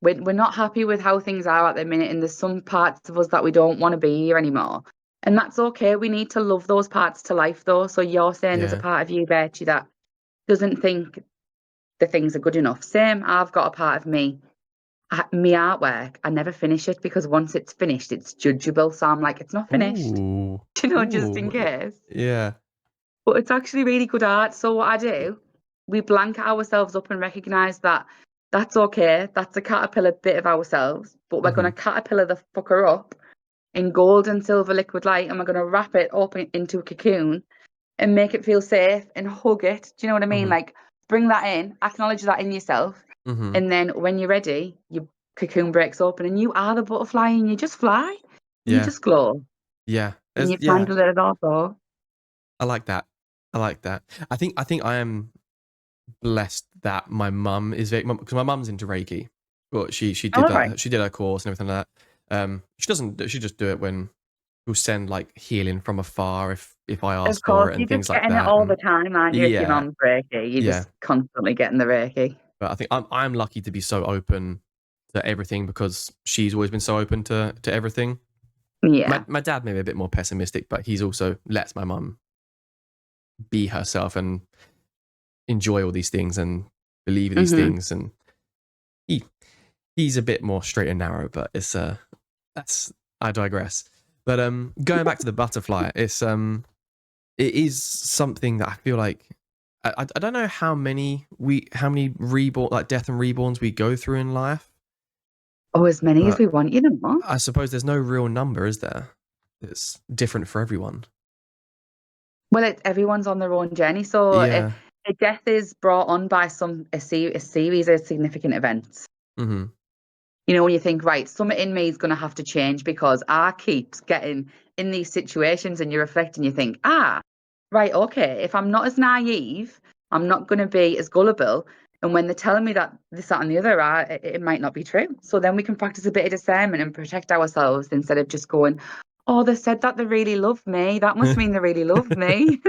We're not happy with how things are at the minute, and there's some parts of us that we don't want to be here anymore. And that's okay. We need to love those parts to life, though. So you're saying there's a Yeah. part of you, Bertie, that doesn't think the things are good enough. Same, I've got a part of me. Me artwork, I never finish it because once it's finished, it's judgeable. So I'm like, it's not finished, Ooh. just in Ooh. case. Yeah. But it's actually really good art. So what I do, we blanket ourselves up and recognize that that's okay. That's a caterpillar bit of ourselves, but we're Hmm. going to caterpillar the fucker up in gold and silver liquid light, and we're going to wrap it up into a cocoon and make it feel safe and hug it. Do you know what I mean? Hmm. Like bring that in, acknowledge that in yourself, Hmm. and then when you're ready, your cocoon breaks open and you are the butterfly and you just fly and you Yeah. just glow Yeah. and you've Yeah. handled it all. So I like that. I like that. I think I am blessed that my mum is very, because my mum's into Reiki. Well, she did all right. that. She did her course and everything like that. She doesn't. She just do it when she'll send like healing from afar if I Of ask for course, it and you're just things like getting it that. all And the time, aren't you? If your yeah, mum's Reiki, you're yeah. just constantly getting the Reiki. But I think I'm lucky to be so open to everything because she's always been so open to everything. Yeah. My dad may be a bit more pessimistic, but he's also lets my mum be herself and enjoy all these things and believe these Hmm. things. And he he's a bit more straight and narrow, but it's that's I digress. But going back to the butterfly, it is something that I feel like I don't know how many reborn like death and reborns we go through in life, Oh, as many as but we want, you know. I suppose there's no real number, is there? It's different for everyone. Well, everyone's on their own journey. So Yeah. a death is brought on by a series of significant events. Hmm. You know, when you think, right, something in me is going to have to change because I keeps getting in these situations, and you reflect and you think, right, okay, if I'm not as naive, I'm not going to be as gullible, And when they're telling me that this, that, and the other are, it might not be true. So then we can practice a bit of discernment and protect ourselves instead of just going, oh, they said that they really love me. That must mean they really love me.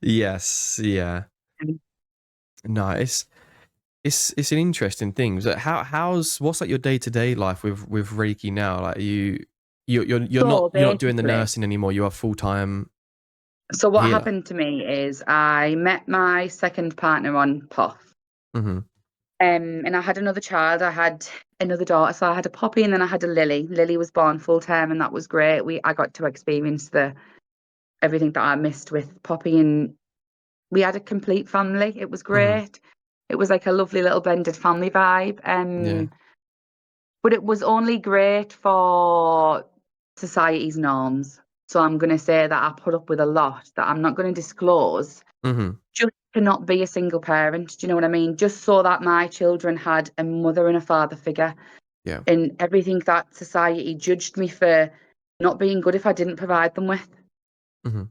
Yes, yeah. No, it's an interesting thing. So what's like your day-to-day life with Reiki now? Like So you're not doing the basically, nursing anymore. You are full-time so what healer. happened to me is I met my second partner on POF. Mm-hmm. And I had another child. I had another daughter. So I had a Poppy and then I had a Lily. Lily was born full term and that was great. I got to experience everything that I missed with Poppy, and we had a complete family. It was Mm-hmm. great. It was like a lovely little blended family vibe. Yeah. But it was only great for society's norms. So I'm going to say that I put up with a lot that I'm not going to disclose Mm-hmm. just to not be a single parent. Do you know what I mean? Just so that my children had a mother and a father figure, Yeah. and everything that society judged me for not being good if I didn't provide them with. Mm-hmm.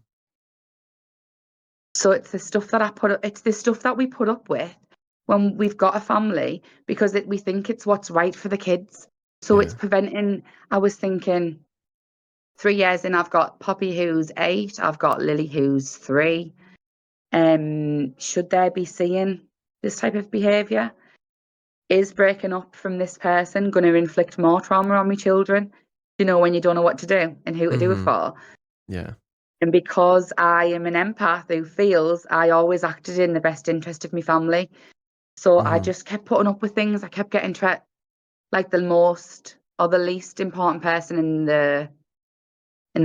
So it's the stuff that it's the stuff that we put up with when we've got a family because we think it's what's right for the kids. So it's Yeah. preventing. I was thinking 3 years in, I've got Poppy who's 8, I've got Lily who's 3. Should they be seeing this type of behaviour? Is breaking up from this person going to inflict more trauma on my children? You know, when you don't know what to do and who to do it Mm-hmm. for. Yeah. And because I am an empath who feels, I always acted in the best interest of my family. So I Mm-hmm. just kept putting up with things. I kept getting like the most or the least important person in the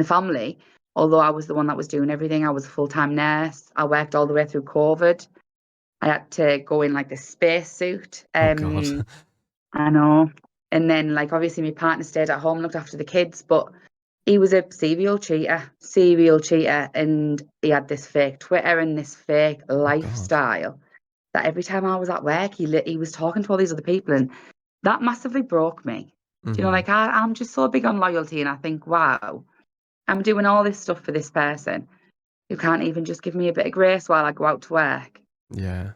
family. Although I was the one that was doing everything. I was a full-time nurse. I worked all the way through COVID. I had to go in like this space suit. Oh God. I know. And then like obviously my partner stayed at home, looked after the kids, but he was a serial cheater, and he had this fake Twitter and this fake Oh God. lifestyle that every time I was at work, he was talking to all these other people, and that massively broke me. Do you know, Mm-hmm. like I'm just so big on loyalty, and I think, wow, I'm doing all this stuff for this person who can't even just give me a bit of grace while I go out to work. Yeah.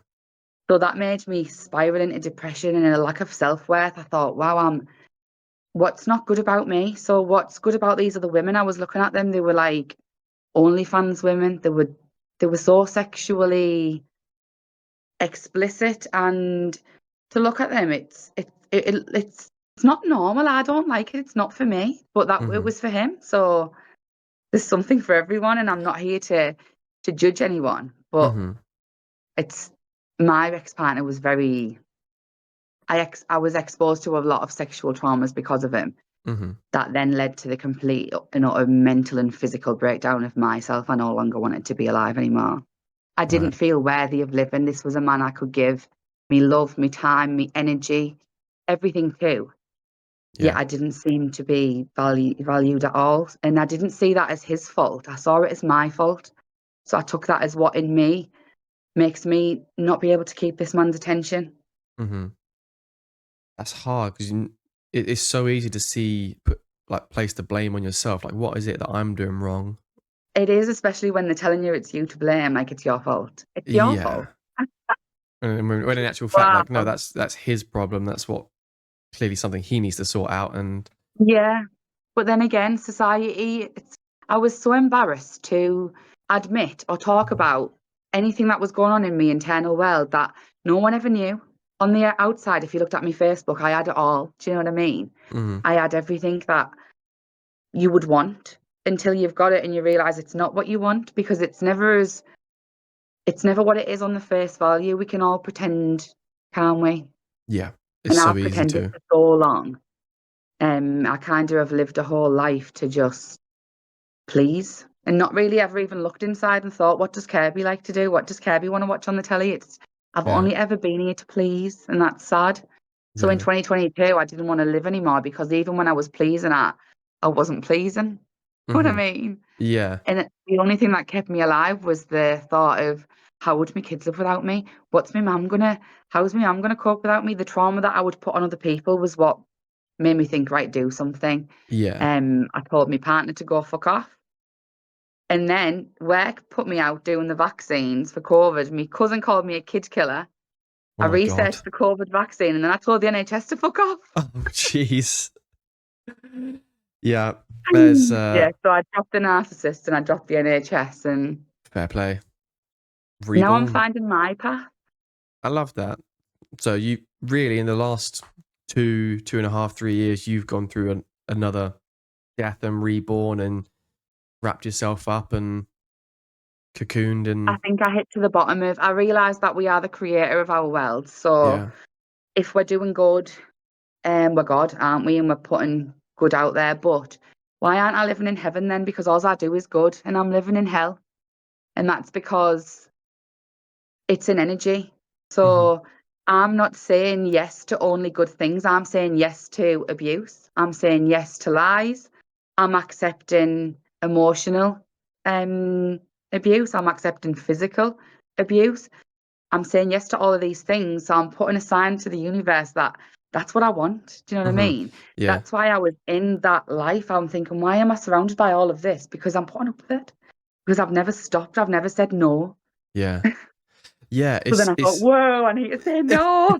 So that made me spiral into depression and a lack of self-worth. I thought, wow, what's not good about me? So what's good about these other women? I was looking at them, they were like OnlyFans women. They were so sexually explicit, and to look at them, it's not normal. I don't like it. It's not for me, but that it Mm-hmm. was for him. So there's something for everyone, and I'm not here to judge anyone. But Mm-hmm. it's my ex-partner was very. I was exposed to a lot of sexual traumas because of him. Mm-hmm. That then led to the complete, mental and physical breakdown of myself. I no longer wanted to be alive anymore. I didn't Right. feel worthy of living. This was a man I could give me love, me time, me energy, everything to. Yet Yeah. I didn't seem to be valued at all. And I didn't see that as his fault. I saw it as my fault. So I took that as what in me makes me not be able to keep this man's attention. Mm-hmm. That's hard because it's so easy to place the blame on yourself. Like, what is it that I'm doing wrong? It is, especially when they're telling you it's you to blame, like it's your fault. It's your fault. Yeah. And when in actual fact, Wow. like, no, that's his problem. That's what clearly something he needs to sort out. And Yeah. But then again, society, I was so embarrassed to admit or talk about anything that was going on in my internal world that no one ever knew. On the outside, if you looked at my Facebook, I had it all. Do you know what I mean? mm, I had everything that you would want until you've got it and you realize it's not what you want, because it's never what it is on the face value. We can all pretend, can't we? yeah, it's And so I've easy pretended to. for so long. I kind of have lived a whole life to just please and not really ever even looked inside and thought, what does Kirby like to do? What does Kirby want to watch on the telly? I've Yeah, only ever been here to please, and that's sad. So in yeah, 2022, I didn't want to live anymore because even when I was pleasing, I wasn't pleasing. You know what mm-hmm, I mean? yeah, And the only thing that kept me alive was the thought of how would my kids live without me? How's my mum gonna cope without me? The trauma that I would put on other people was what made me think, right, do something. yeah. I told my partner to go fuck off. And then work put me out doing the vaccines for COVID. My cousin called me a kid killer. Oh I my God. researched the COVID vaccine and then I told the NHS to fuck off. Oh, jeez. Yeah, there's Yeah, so I dropped the narcissist and I dropped the NHS and fair play. now I'm Reborn. finding my path. I love that. So you really, in the last 2.5, 3 years, you've gone through another death and reborn and wrapped yourself up and cocooned I and think I hit to the bottom of, I realised that we are the creator of our world. So yeah. if we're doing good, we're God, aren't we? And we're putting good out there. But why aren't I living in heaven then? Because all I do is good and I'm living in hell. And that's because it's an energy. Hmm. So I'm not saying yes to only good things. I'm saying yes to abuse. I'm saying yes to lies. I'm accepting emotional abuse. I'm accepting physical abuse. I'm saying yes to all of these things. So I'm putting a sign to the universe that that's what I want. Do you know what I Hmm. mean? Yeah. That's why I was in that life. I'm thinking, why am I surrounded by all of this? Because I'm putting up with it. Because I've never stopped. I've never said no. Yeah. Yeah. So then I thought, whoa, I need to say no.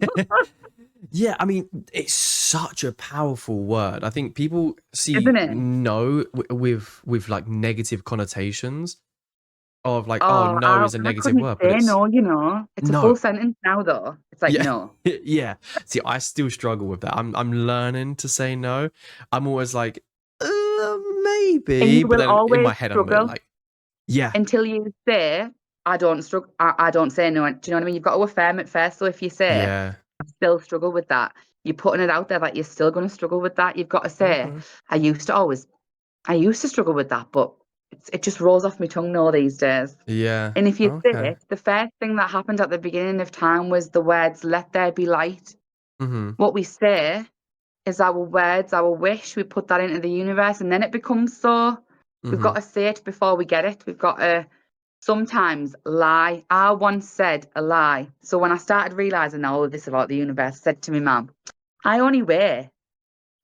Yeah, I mean, it's such a powerful word. I think people see Isn't it? no with like negative connotations of like, oh, Oh, no is a I negative couldn't word, but say it's no, you know. It's a full no. sentence now, though. It's like, Yeah. no. Yeah. See, I still struggle with that. I'm learning to say no. I'm always like, And maybe, you but will then in always my head I'm struggle like, yeah. until you say, I don't struggle. I don't say no. Do you know what I mean? You've got to affirm it first. So if you say, Yeah. I still struggle with that, you're putting it out there that you're still going to struggle with that. You've got to say, Okay. I used to struggle with that, but it just rolls off my tongue now these days. Yeah. And if you say Okay. it, the first thing that happened at the beginning of time was the words, let there be light. Mm-hmm. What we say is our words, our wish. We put that into the universe and then it becomes so. We've got Mm-hmm. to say it before we get it. We've got to sometimes lie. I once said a lie. So when I started realizing all of this about the universe, I said to my mum, I only weigh,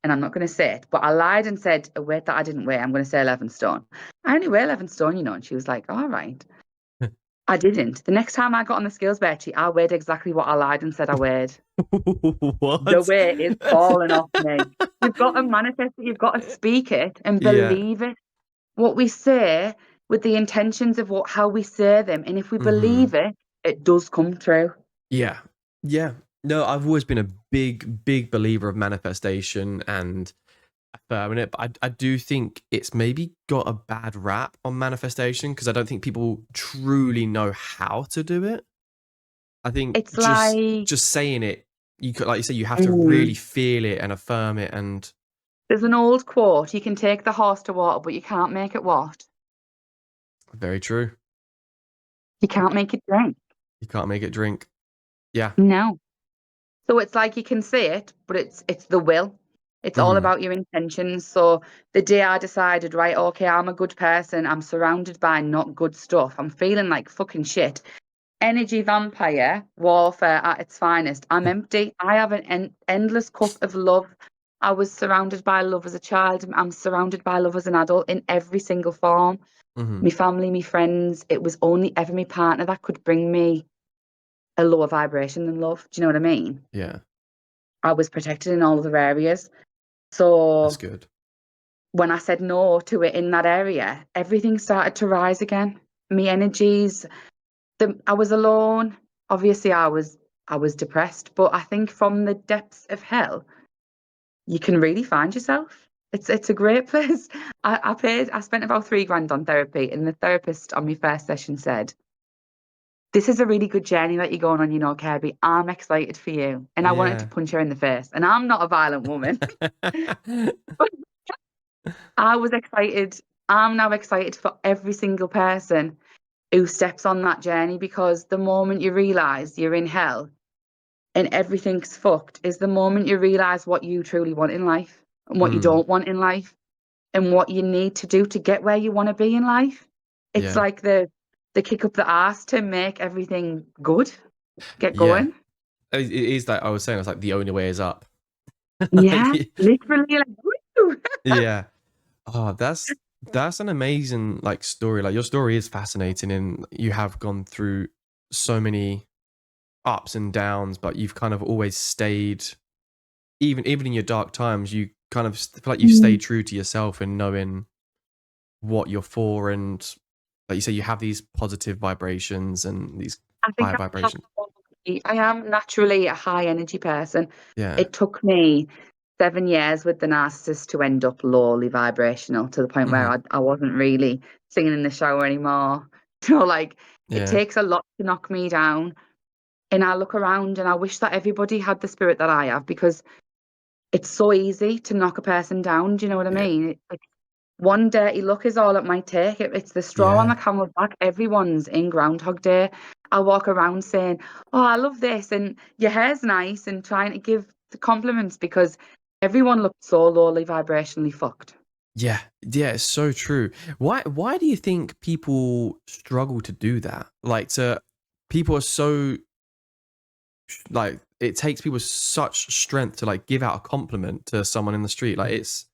and I'm not going to say it, but I lied and said a weight that I didn't weigh. I'm going to say 11 stone. I only weigh 11 stone, you know. And she was like, all right. I didn't. The next time I got on the scales, Bertie, I weighed exactly what I lied and said I weighed. The What? weight is falling off me. You've got to manifest it. You've got to speak it and Yeah. believe it. What we say with the intentions of how we say them. And if we Mm-hmm. believe it, it does come true. Yeah. Yeah. No, I've always been a big believer of manifestation and affirming it, but I do think it's maybe got a bad rap on manifestation because I don't think people truly know how to do it. I think It's like, just saying it, you could, like you say, you have to really mm, feel it and affirm it, and there's an old quote, you can take the horse to water, but you can't make it what? very true. You can't make it drink. You can't make it drink. Yeah. No. So it's like you can say it, but it's the will. It's all Hmm. about your intentions. So the day I decided, right, okay, I'm a good person, I'm surrounded by not good stuff, I'm feeling like fucking shit. Energy vampire warfare at its finest. I'm empty. I have an endless cup of love. I was surrounded by love as a child. I'm surrounded by love as an adult in every single form. Hmm. My family, my friends. It was only ever my partner that could bring me a lower vibration than love. Do you know what I mean? Yeah. I was protected in all other areas. That's So good. when I said no to it in that area, everything started to rise again. My energies, I was alone. Obviously, I was depressed, but I think from the depths of hell, you can really find yourself. It's a great place. I spent about 3 grand on therapy, and the therapist on my first session said, "This is a really good journey that you're going on, you know, Kirby. I'm excited for you." And I wanted to Yeah. punch her in the face, and I'm not a violent woman. I was excited. I'm now excited for every single person who steps on that journey because the moment you realize you're in hell and everything's fucked is the moment you realize what you truly want in life and what you Mm. don't want in life and what you need to do to get where you want to be in life. It's Yeah. like the kick up the ass to make everything good, get Yeah. going. It is like I was saying, it's like the only way is up. Yeah, Like, literally like woo. yeah. Oh, that's an amazing like story. Like your story is fascinating and you have gone through so many ups and downs, but you've kind of always stayed, even in your dark times, you kind of feel like you stay Mm. true to yourself in knowing what you're for, and like you say, you have these positive vibrations and these I think high vibrations. I am naturally a high energy person. Yeah. It took me 7 years with the narcissist to end up lowly vibrational to the point where Hmm. I wasn't really singing in the shower anymore. So like it Yeah. takes a lot to knock me down. And I look around and I wish that everybody had the spirit that I have, because it's so easy to knock a person down. Do you know what I Yeah. mean? Like one dirty look is all it might take. It's the straw on Yeah. the camel's back. Everyone's in Groundhog Day. I walk around saying, "Oh, I love this," and your hair's nice, and trying to give the compliments because everyone looks so lowly vibrationally fucked. Yeah. Yeah. It's so true. Why do you think people struggle to do that? Like, people are so, like, it takes people such strength to like give out a compliment to someone in the street. Like, it's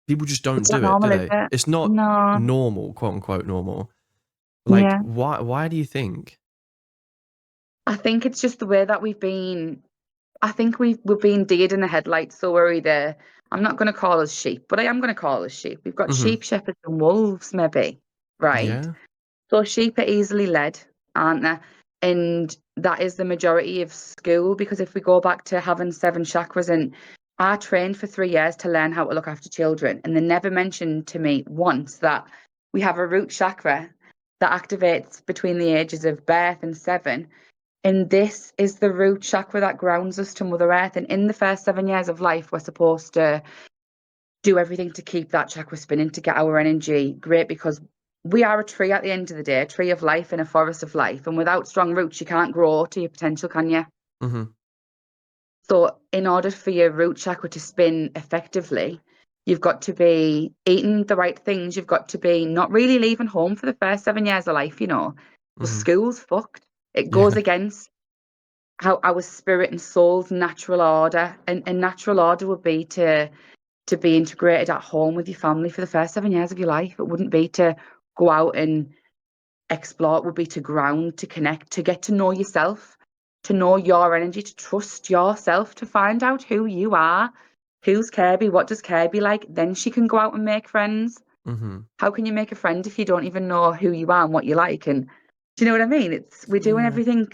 people just don't It's not do it, do normal, is they? it? It's not No. normal, quote unquote normal. Like, Yeah. why do you think? I think it's just the way that we've been. I think we're being deered in the headlights, so we're either. I'm not going to call us sheep, but I am going to call us sheep. We've got Hmm. sheep, shepherds, and wolves, maybe, right? Yeah. So sheep are easily led, aren't they? And that is the majority of school, because if we go back to having seven chakras, and I trained for 3 years to learn how to look after children, and they never mentioned to me once that we have a root chakra that activates between the ages of birth and 7. And this is the root chakra that grounds us to Mother Earth. And in the first 7 years of life, we're supposed to do everything to keep that chakra spinning, to get our energy great, because we are a tree at the end of the day, a tree of life in a forest of life. And without strong roots, you can't grow to your potential, can you? Hmm. So, in order for your root chakra to spin effectively, you've got to be eating the right things. You've got to be not really leaving home for the first 7 years of life, you know. The Hmm. school's fucked. It goes Yeah. against how our spirit and soul's natural order. And natural order would be to be integrated at home with your family for the first 7 years of your life. It wouldn't be to go out and explore. It would be to ground, to connect, to get to know yourself, to know your energy, to trust yourself, to find out who you are, who's Kirby, what does Kirby like. Then she can go out and make friends. Hmm. How can you make a friend if you don't even know who you are and what you like? And do you know what I mean? It's we're doing Yeah. everything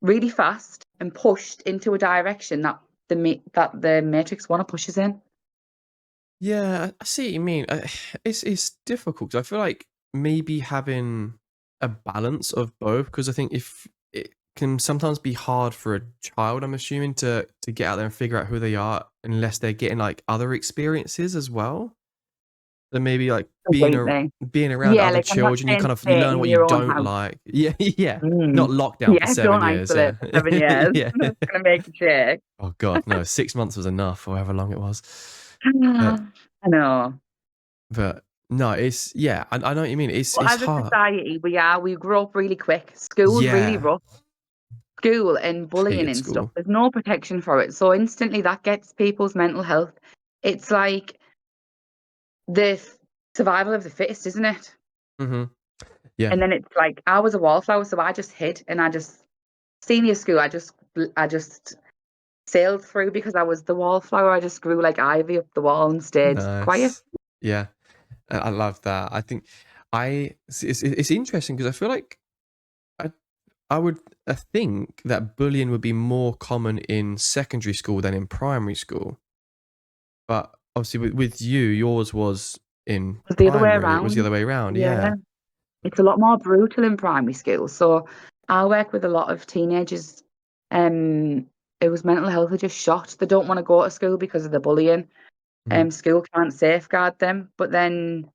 really fast and pushed into a direction that the Matrix want to push us in. Yeah, I see what you mean. It's difficult 'cause I feel like maybe having a balance of both, because I think if it can sometimes be hard for a child, I'm assuming, to get out there and figure out who they are unless they're getting like other experiences as well. So maybe like Completely. being around Yeah, other like I'm not children, you saying kind of you stay learn in what you your own don't house. like. Yeah, yeah. Not Mm. locked down for Yeah, seven don't years. isolate Yeah, for 7 years. yeah. It's gonna make you shake. Oh God, no, 6 months was enough, or however long it was. Uh, I know. But no, it's yeah, I know what you mean. It's But it's as a hard. society, we grow up really quick. School's really Yeah, rough. School and bullying hated and stuff. school. There's no protection for it. So instantly that gets people's mental health. It's like the survival of the fittest, isn't it? Hmm. Yeah, And then it's like I was a wallflower, so I just hid, and I just senior school, I just sailed through because I was the wallflower. I just grew like ivy up the wall and stayed quiet. nice. Yeah, I love that. I think it's interesting because I feel like I I would think that bullying would be more common in secondary school than in primary school. But obviously, with you, yours was in It was the other way primary. It was the around. other way around. Yeah. Yeah. It's a lot more brutal in primary school. So I work with a lot of teenagers. Um, it was mental health are just shot. They don't want to go to school because of the bullying. Hmm. School can't safeguard them. But then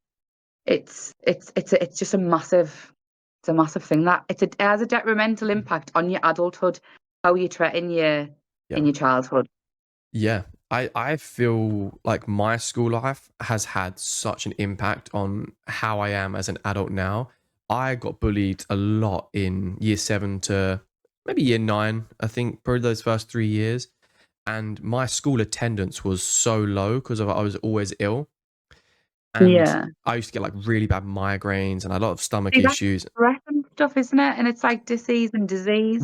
it's just a massive thing that it has a detrimental impact on your adulthood, how you treat Yeah. in your childhood. Yeah, I feel like my school life has had such an impact on how I am as an adult now. I got bullied a lot in year 7 to maybe year 9, I think, probably those first 3 years. And my school attendance was so low because I was always ill. And Yeah. I used to get like really bad migraines and a lot of stomach See, that's issues. stress. stuff, isn't it? And it's like disease and disease.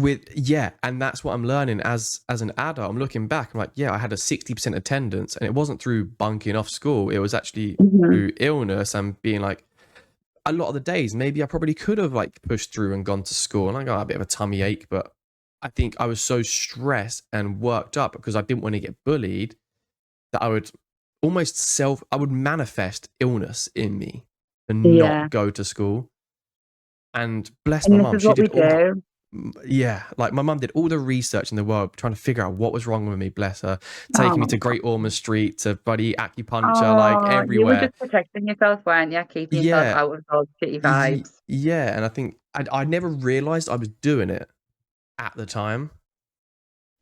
And that's what I'm learning as an adult. I'm looking back, I'm like, yeah, I had a 60% attendance, and it wasn't through bunking off school. It was actually Hmm. through illness and being like, a lot of the days, maybe I probably could have like pushed through and gone to school, and I got a bit of a tummy ache, but I think I was so stressed and worked up because I didn't want to get bullied that I would I would manifest illness in me and Yeah. not go to school. And bless my And this mum, is she what we did all, do. yeah, like my mum did all the research in the world trying to figure out what was wrong with me, bless her, taking me Oh, to God. Great Ormond Street, to bloody acupuncture, like Oh, you were everywhere. just protecting yourself, weren't you? Keeping yourself Yeah, out of those shitty vibes. yeah, and I think I never realized I was doing it at the time.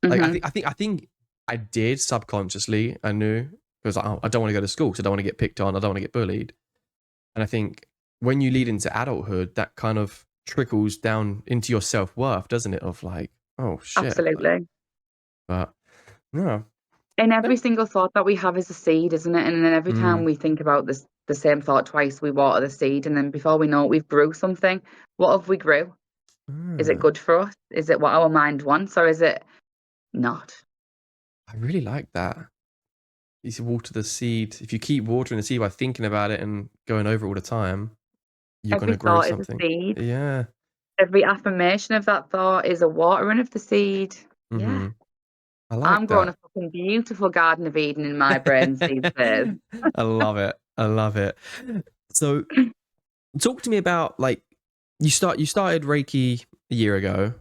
Like Hmm. I think I did subconsciously. I knew because I don't want to go to school because I don't want to get picked on. I don't want to get bullied. And I think when you lead into adulthood, that kind of trickles down into your self-worth, doesn't it? Of like, oh shit. Like, Absolutely. but no. And every single thought that we have is a seed, isn't it? And then every time Mm. we think about this, the same thought twice, we water the seed, and then before we know it, we've grew something. What have we grew? Is it Ah, good for us? Is it what our mind wants, or is it not? I really like that. You should water the seed. If you keep watering the seed by thinking about it and going over it all the time, you're Every gonna grow thought is a something. seed. Yeah. Every affirmation of that thought is a watering of the seed. Yeah. Mm-hmm. I I'm like growing that. a fucking beautiful Garden of Eden in my brain these days. I love it. I love it. So talk to me about like you started Reiki a year ago.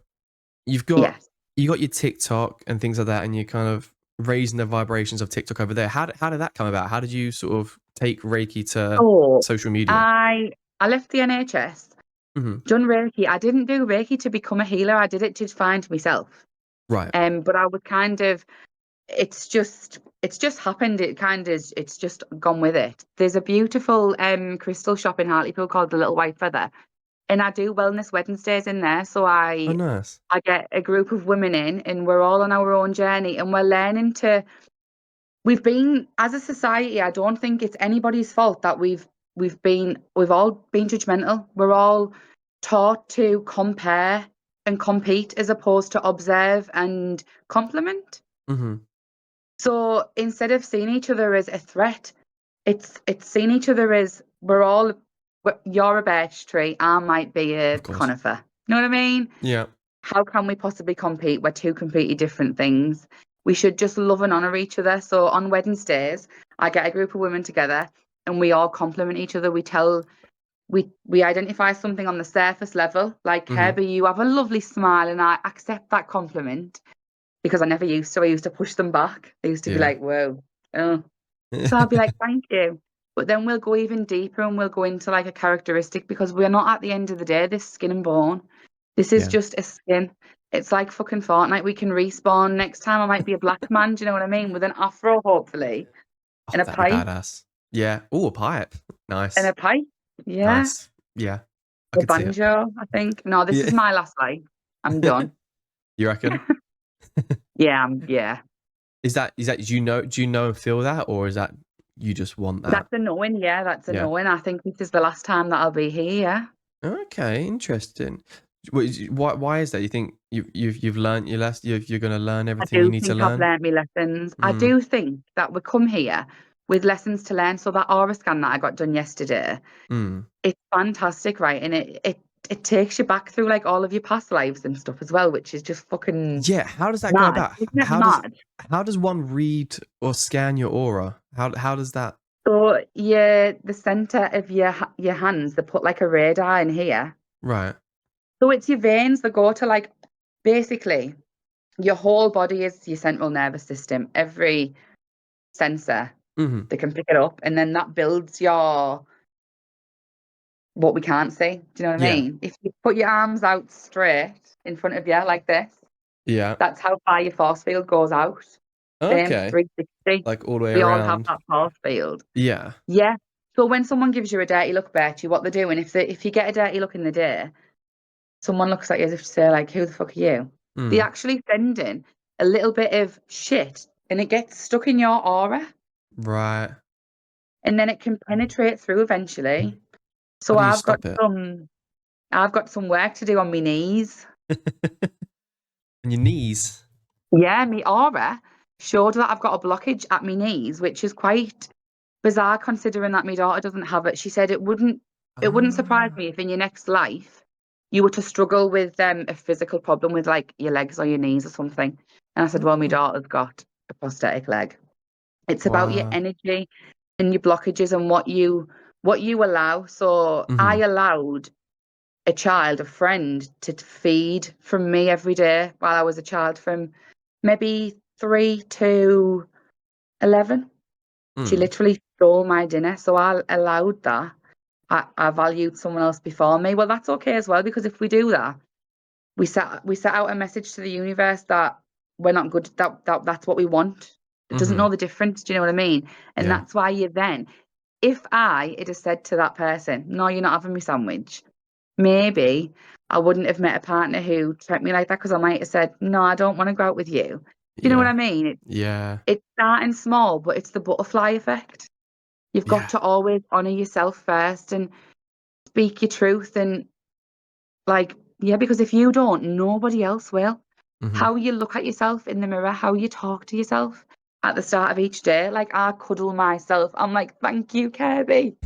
You've got Yes. you got your TikTok and things like that, and you're kind of raising the vibrations of TikTok over there. How did that come about? How did you sort of take Reiki to Oh, social media? I left the NHS, Hmm. done Reiki. I didn't do Reiki to become a healer. I did it to find myself. Right. But I was kind of, it's just happened. It kind of, it's just gone with it. There's a beautiful crystal shop in Hartlepool called the Little White Feather, and I do wellness Wednesdays in there. So Oh, I nice. I get a group of women in, and we're all on our own journey, and we're learning to. We've been, as a society, I don't think it's anybody's fault that we've all been judgmental. We're all taught to compare and compete as opposed to observe and compliment. Hmm. So instead of seeing each other as a threat, it's seeing each other as you're a birch tree, I might be a Of course. conifer. You know what I mean? Yeah. How can we possibly compete? We're two completely different things. We should just love and honor each other. So on Wednesdays, I get a group of women together and we all compliment each other. We identify something on the surface level, like Hmm. Kirby, you have a lovely smile, and I accept that compliment because I never used to. I used to push them back. I used to be Yeah. like, whoa. Oh. So I'll be like, thank you. But then we'll go even deeper and we'll go into like a characteristic because we're not at the end of the day this skin and bone. This is Yeah. just a skin. It's like fucking Fortnite. We can respawn. Next time I might be a black man, do you know what I mean? With an afro, hopefully. Oh, And a that'd be pipe. badass. Yeah. Oh, a pipe. And Nice. a pipe. Yeah. Nice. Yeah. I A could see it. banjo, I think. No, this Yeah. is my last life. I'm done. You reckon? Yeah. Do you know and feel that, or is that you just want that? That's a knowing, yeah, that's a Yeah. knowing. I think this is the last time that I'll be here, yeah. Okay, interesting. Why is that? You think you've learned your lesson? You're going to learn I everything you do need to think I've learn? learnt my lessons. I Mm, do think that we come here with lessons to learn. So that aura scan that I got done yesterday, mm. it's fantastic, right? And it takes you back through like all of your past lives and stuff as well, which is just fucking Yeah, how does that go mad. about? Isn't it mad? How does one read or scan your aura? How does that? So yeah, the center of your hands, they put like a radar in here. Right. So it's your veins that go to like basically your whole body is your central nervous system. Every sensor Hmm. they can pick it up, and then that builds your what we can't see. Do you know what I Yeah. mean? If you put your arms out straight in front of you like this, Yeah. that's how far your force field goes out. Same Okay. 360. Like all the way We all have around. that force field. Yeah. Yeah. So when someone gives you a dirty look back to you, what they're doing, if you get a dirty look in the day, someone looks at you as if to say, like, who the fuck are you? They Mm. actually send in a little bit of shit and it gets stuck in your aura Right. and then it can penetrate through eventually. How So do you I've got stop it? some. I've got some work to do on my knees. And your knees. Yeah, my aura showed that I've got a blockage at my knees, which is quite bizarre considering that my daughter doesn't have it. She said it wouldn't surprise Ah. me if in your next life you were to struggle with a physical problem with like your legs or your knees or something. And I said, well, my Oh, daughter's got a prosthetic leg. It's about your wow. energy and your blockages and what you allow. So I Hmm. allowed a child, a friend, to feed from me every day while I was a child from maybe 3 to 11. She Mm. literally stole my dinner. So I allowed that. I valued someone else before me. Well, that's okay as well, because if we do that, we set out a message to the universe that we're not good, that's what we want. It doesn't Hmm. know the difference. Do you know what I mean? And Yeah. that's why you then, if I had have said to that person, no, you're not having my sandwich, maybe I wouldn't have met a partner who treated me like that, because I might have said, no, I don't want to go out with you. Do you know what Yeah. I mean? Yeah. It's starting small, but it's the butterfly effect. You've got Yeah. to always honor yourself first and speak your truth. And like, yeah, because if you don't, nobody else will. Hmm. How you look at yourself in the mirror, how you talk to yourself at the start of each day. Like, I cuddle myself. I'm like, thank you, Kirby.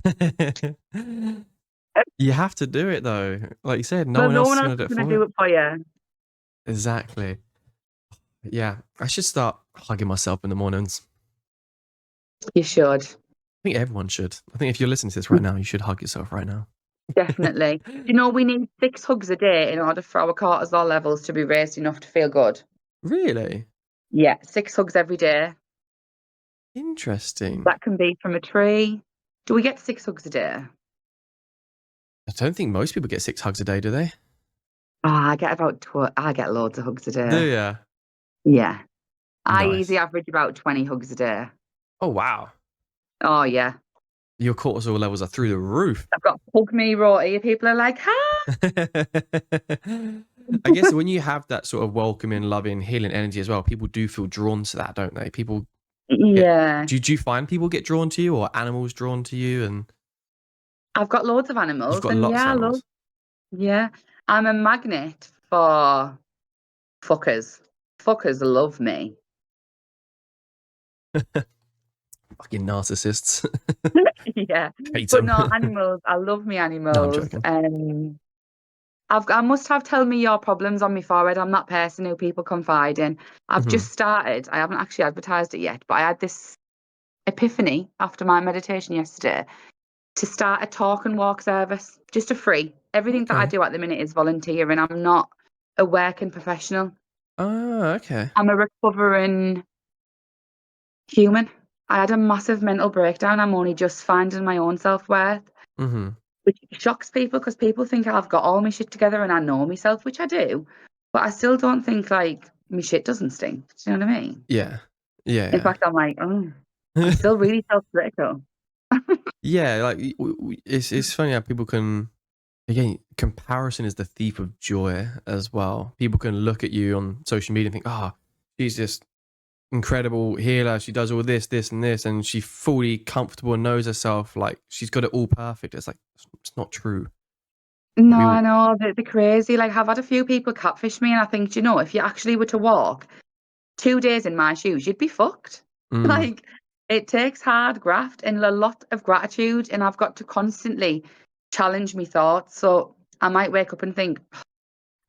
You have to do it though. Like you said, no But one no else one is else gonna do is it going to for do you. it for you. Exactly. Yeah. I should start hugging myself in the mornings. You should. I think everyone should. I think if you're listening to this right now, you should hug yourself right now. Definitely. You know, we need 6 hugs a day in order for our cortisol levels to be raised enough to feel good. Really? Yeah, 6 hugs every day. Interesting. That can be from a tree. Do we get 6 hugs a day? I don't think most people get 6 hugs a day, do they? Oh, I get loads of hugs a Do day. ya? Yeah. I easily Nice. average about 20 hugs a day. Oh, wow. Oh, yeah. Your cortisol levels are through the roof. I've got hug me raw ear. People are like, huh? I guess when you have that sort of welcoming, loving, healing energy as well, people do feel drawn to that, don't they? People get. Yeah. Do you find people get drawn to you, or animals drawn to you? And I've got loads of you've animals, got and lots of yeah, animals. yeah. I'm a magnet for fuckers. Fuckers love me. Fucking narcissists. Yeah. Hate But them. no, animals. I love me No, I'm animals. joking. I must have tell me your problems on my forehead. I'm that person who people confide in. I've Hmm. just started. I haven't actually advertised it yet, but I had this epiphany after my meditation yesterday to start a talk and walk service, just a free. Everything that I Okay. do at the minute is volunteer, and I'm not a working professional. Oh, okay. I'm a recovering human. I had a massive mental breakdown. I'm only just finding my own self-worth, Hmm. which shocks people because people think I've got all my shit together and I know myself, which I do. But I still don't think like my shit doesn't stink. Do you know what I mean? Yeah. In Yeah. fact, I'm like, oh, I'm still really self-critical. Yeah. Like it's funny how people can. Again, comparison is the thief of joy as well. People can look at you on social media and think, "Ah, she's this incredible healer. She does all this, this, and this, and she's fully comfortable and knows herself. Like she's got it all perfect." It's like it's not true. No, We I all, know, they're crazy. Like, I've had a few people catfish me, and I think, do you know, if you actually were to walk 2 days in my shoes, you'd be fucked. mm, Like, it takes hard graft and a lot of gratitude, and I've got to constantly challenge my thoughts. So I might wake up and think,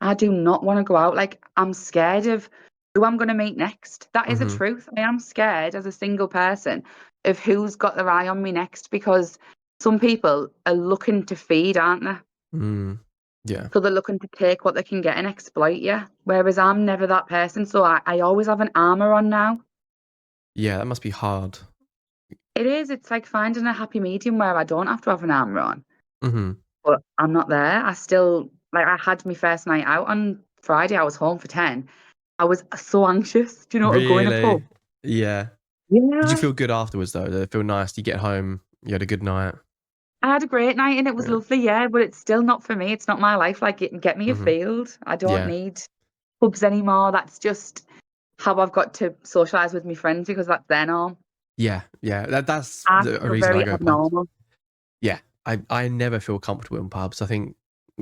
I do not want to go out. Like, I'm scared of who I'm going to meet next. That is a mm-hmm, truth. I am scared as a single person of who's got their eye on me next, because some people are looking to feed, aren't they? yeah, So they're looking to take what they can get and exploit you. Whereas I'm never that person. So I always have an armor on now. yeah. That must be hard. It is. It's like finding a happy medium where I don't have to have an armor on. Mm-hmm. But I'm not there. I still, like, I had my first night out on Friday. I was home for 10. I was so anxious, do you know, to go in a pub. Really? Yeah. Did you Yeah. feel good afterwards though? Did it feel nice? You get home, you had a good night. I had a great night and it was Yeah. lovely, yeah, but it's still not for me. It's not my life. Like, get me a Mm-hmm. field. I don't Yeah. need pubs anymore. That's just how I've got to socialise with my friends, because that's their norm. Yeah. Yeah. A I reason feel I very go pubs. abnormal. Yeah. I never feel comfortable in pubs. I think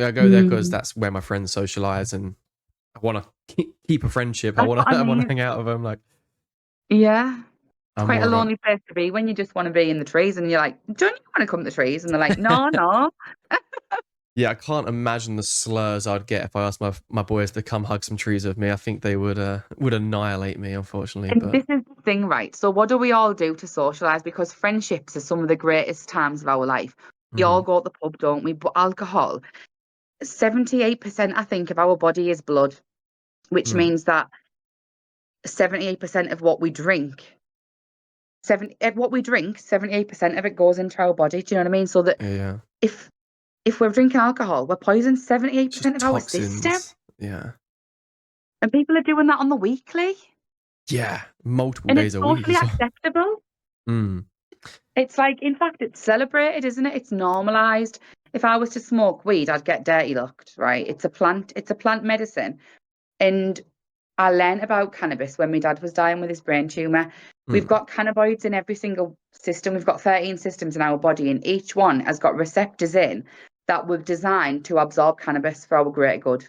I go there because that's where my friends socialize, and I want to keep a friendship. I That's want what I to I want to mean. hang out with them. Like, Yeah. It's I'm quite more a of a lonely place to be when you just want to be in the trees and you're like, don't you want to come to the trees? And they're like, no, no. yeah. I can't imagine the slurs I'd get if I asked my boys to come hug some trees with me. I think they would annihilate me, unfortunately. And But this is the thing, right? So what do we all do to socialize? Because friendships are some of the greatest times of our life. We all mhm, go to the pub, don't we? But alcohol, 78%, I think, of our body is blood, which mm, means that 78% of what we drink, 78% of it goes into our body. Do you know what I mean? So that yeah, if if we're drinking alcohol, we're poisoning it's just 78% of our system. toxins. Yeah, And people are doing that on the weekly. yeah, multiple And days it's a week socially as well. acceptable. Mm, It's like, in fact, it's celebrated, isn't it? It's normalized. If I was to smoke weed, I'd get dirty looked, right? It's a plant medicine. And I learned about cannabis when my dad was dying with his brain tumor. We've mm, got cannabinoids in every single system. We've got 13 systems in our body, and each one has got receptors in that were designed to absorb cannabis for our greater good.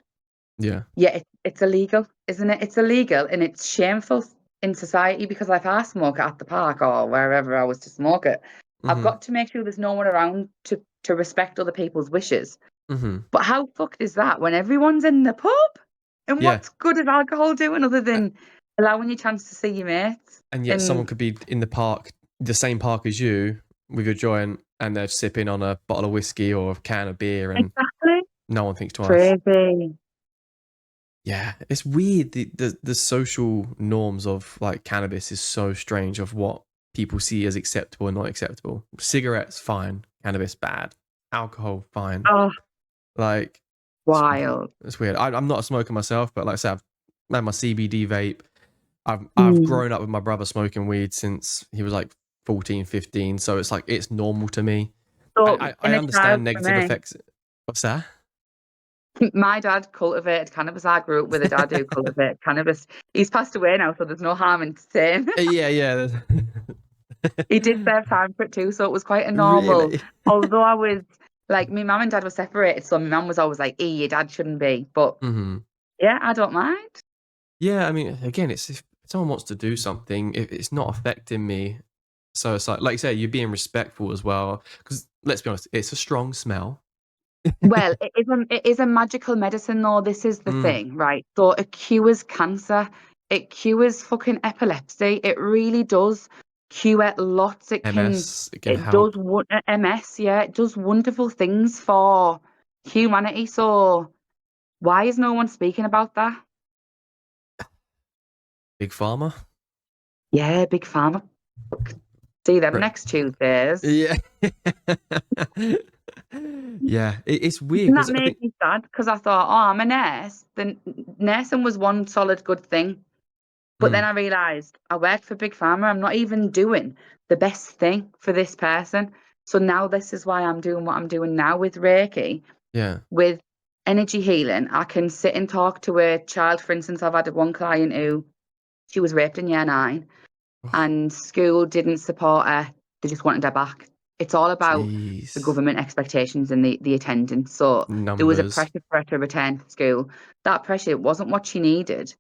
yeah, Yeah, it's illegal, isn't it? It's illegal and it's shameful in society because if I smoke it at the park or wherever I was to smoke it, I've mhm, got to make sure there's no one around to respect other people's wishes. mhm, But how fucked is that when everyone's in the pub? And yeah. what's good is alcohol doing other than allowing you a chance to see your mates? And yet someone And could be in the park, the same park as you, with your joint, and they're sipping on a bottle of whiskey or a can of beer, and exactly, no one thinks twice. crazy. Yeah, it's weird. The social norms of like cannabis is so strange of what people see as acceptable and not acceptable. Cigarettes, fine. Cannabis, bad. Alcohol, fine. Oh, Like, it's, wild. it's weird. I'm not a smoker myself, but like I said, I've had my CBD vape. I've Mm. grown up with my brother smoking weed since he was like 14, 15. So it's like it's normal to me. So I in a child understand for negative me. effects. What's that? My dad cultivated cannabis. I grew up with a dad who cultivated cannabis. He's passed away now, so there's no harm in saying. Yeah, yeah. He did serve time for it too, so it was quite a normal. Really? Although I was like, my mum and dad were separated, so my mum was always like, your dad shouldn't be." But Hmm. yeah, I don't mind. Yeah, I mean, again, it's if someone wants to do something, if it's not affecting me. So it's like you say, you're being respectful as well. Because let's be honest, it's a strong smell. Well, it is a magical medicine, though. This is the Mm, thing, right? So it cures cancer. It cures fucking epilepsy. It really does cure lots. MS, it can It does help. MS, yeah. It does wonderful things for humanity. So why is no one speaking about that? Big pharma. Yeah, big pharma. See them Right. next Tuesdays. Yeah. Yeah, it's weird Doesn't that because I make think. me sad? Because I thought, oh, I'm a nurse. Then nursing was one solid good thing. But then Mm, I realised I work for Big Pharma. I'm not even doing the best thing for this person. So now this is why I'm doing what I'm doing now with Reiki, yeah. with energy healing. I can sit and talk to a child. For instance, I've had one client who she was raped in year 9 and school didn't support her. They just wanted her back. It's all about the Jeez. government expectations and the attendance. So there was a Numbers. pressure for her to return to school. That pressure wasn't what she needed.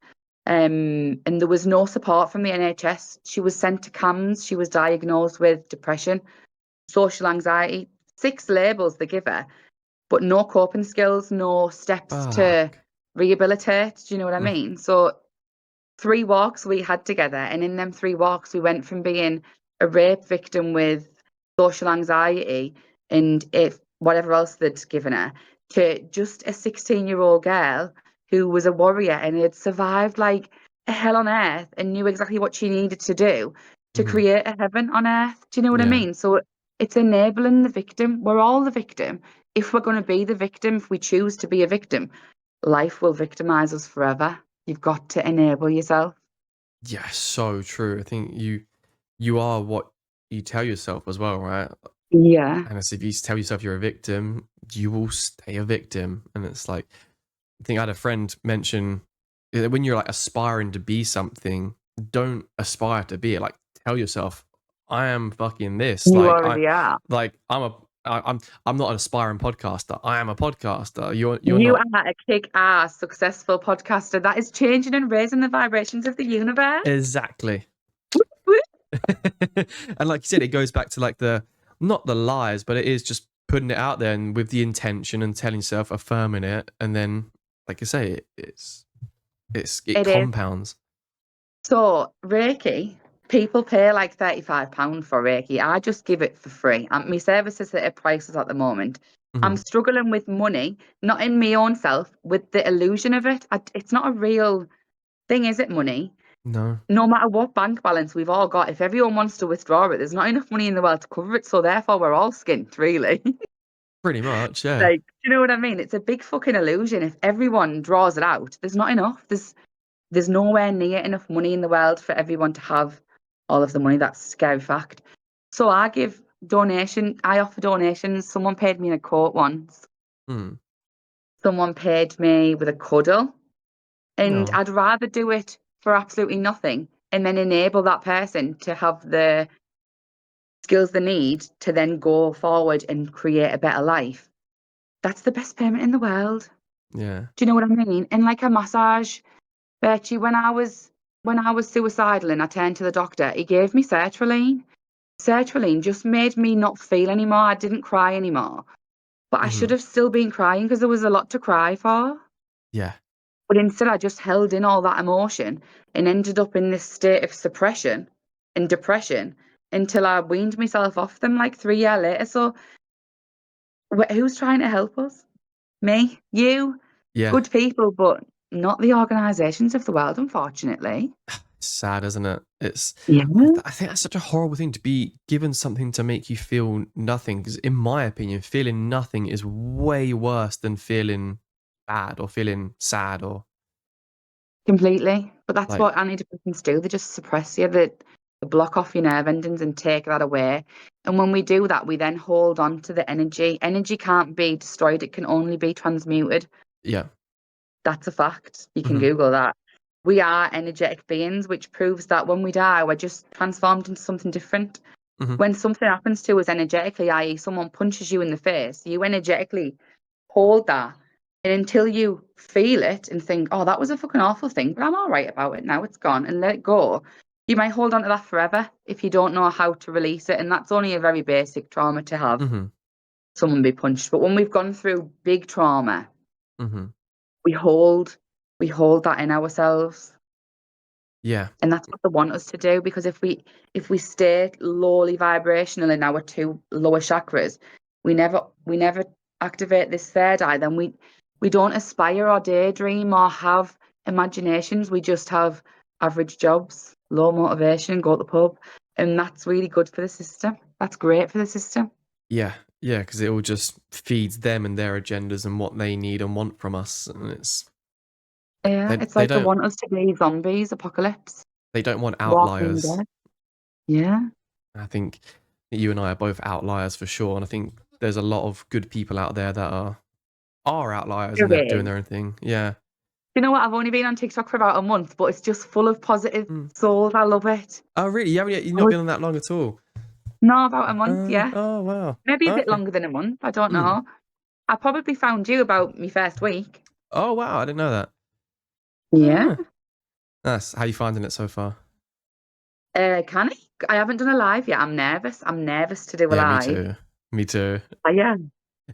And there was no support from the NHS. She was sent to CAMS. She was diagnosed with depression, social anxiety, 6 labels they give her, but no coping skills, no steps to Fuck. rehabilitate. Do you know what I Mm, mean? So 3 walks we had together, and in them 3 walks, we went from being a rape victim with social anxiety and if whatever else they'd given her to just a 16-year-old girl who was a warrior and had survived like a hell on earth and knew exactly what she needed to do to mhm. create a heaven on earth. Do you know what I Yeah. mean? So it's enabling the victim. We're all the victim. If we're going to be the victim, if we choose to be a victim, life will victimize us forever. You've got to enable yourself. Yeah, so true. I think you are what you tell yourself as well, right? Yeah. And it's if you tell yourself you're a victim, you will stay a victim. And it's like, I think I had a friend mention when you're like aspiring to be something, don't aspire to be it. Like tell yourself, I am fucking this. You already are. Like I'm a I'm not an aspiring podcaster. I am a podcaster. You're You not. are a kick-ass, successful podcaster that is changing and raising the vibrations of the universe. Exactly. Whoop, whoop. And like you said, it goes back to like not the lies, but it is just putting it out there and with the intention and telling yourself, affirming it, and then like you say, it It is. compounds. So, Reiki, people pay like £35 for Reiki. I just give it for free. My services are at prices at the moment. I'm Mhm. struggling with money, not in my own self, with the illusion of it. It's not a real thing, is it, money? No, No matter what bank balance we've all got, if everyone wants to withdraw it, there's not enough money in the world to cover it. So therefore, we're all skint, really. pretty much, yeah. Like, do you know what I mean? It's a big fucking illusion. If everyone draws it out, there's not enough. There's nowhere near enough money in the world for everyone to have all of the money. That's a scary fact. So I offer donations. Someone paid me in a coat once. Mm. Someone paid me with a cuddle. And No, I'd rather do it for absolutely nothing and then enable that person to have the skills they need to then go forward and create a better life. That's the best payment in the world. yeah. Do you know what I mean? And like a massage, Bertie, when I was suicidal and I turned to the doctor, he gave me sertraline. Sertraline just made me not feel anymore. I didn't cry anymore. But I should Hmm. have still been crying because there was a lot to cry for. Yeah. But instead, I just held in all that emotion and ended up in this state of suppression and depression until I weaned myself off them like 3 years later. So, who's trying to help us? Me? You? Yeah. Good people, but not the organisations of the world, unfortunately. It's sad, isn't it? Yeah. I think that's such a horrible thing to be given something to make you feel nothing. Because in my opinion, feeling nothing is way worse than feeling bad or feeling sad or Completely. But that's like, what antidepressants do. They just suppress you, they block off your nerve endings and take that away. And when we do that, we then hold on to the energy. Energy can't be destroyed, it can only be transmuted. yeah. That's a fact. You can Hmm. Google that. We are energetic beings, which proves that when we die, we're just transformed into something different. Hmm. When something happens to us energetically, i.e., someone punches you in the face, you energetically hold that. And until you feel it and think, oh, that was a fucking awful thing, but I'm all right about it now, it's gone, and let it go, you might hold on to that forever if you don't know how to release it. And that's only a very basic trauma to have Hmm. someone be punched. But when we've gone through big trauma, Hmm. we hold we hold that in ourselves. Yeah. And that's what they want us to do, because if we stay lowly vibrational in our two lower chakras, we never activate this third eye, then we don't aspire or daydream or have imaginations. We just have average jobs, low motivation, go to the pub. And that's really good for the system. That's great for the system. Yeah. Yeah. Because it all just feeds them and their agendas and what they need and want from us. And Yeah, it's they like they don't want us to be zombies, apocalypse, they don't want walking outliers. dead. Yeah. I think you and I are both outliers for sure. And I think there's a lot of good people out there that are outliers and they're There doing is. their own thing. Yeah. You know what? I've only been on TikTok for about a month, but it's just full of positive Mm. souls. I love it. Oh, really? You've I not was, been on that long at all? no, about a month, yeah. Oh, wow. Maybe a bit Okay. longer than a month. I don't Mm. know. I probably found you about my first week. Oh, wow. I didn't know that. Yeah. Ah. That's how you finding it so far? Can I? I haven't done a live yet. I'm nervous. I'm nervous to do a Yeah, me live. too. Me too. Yeah.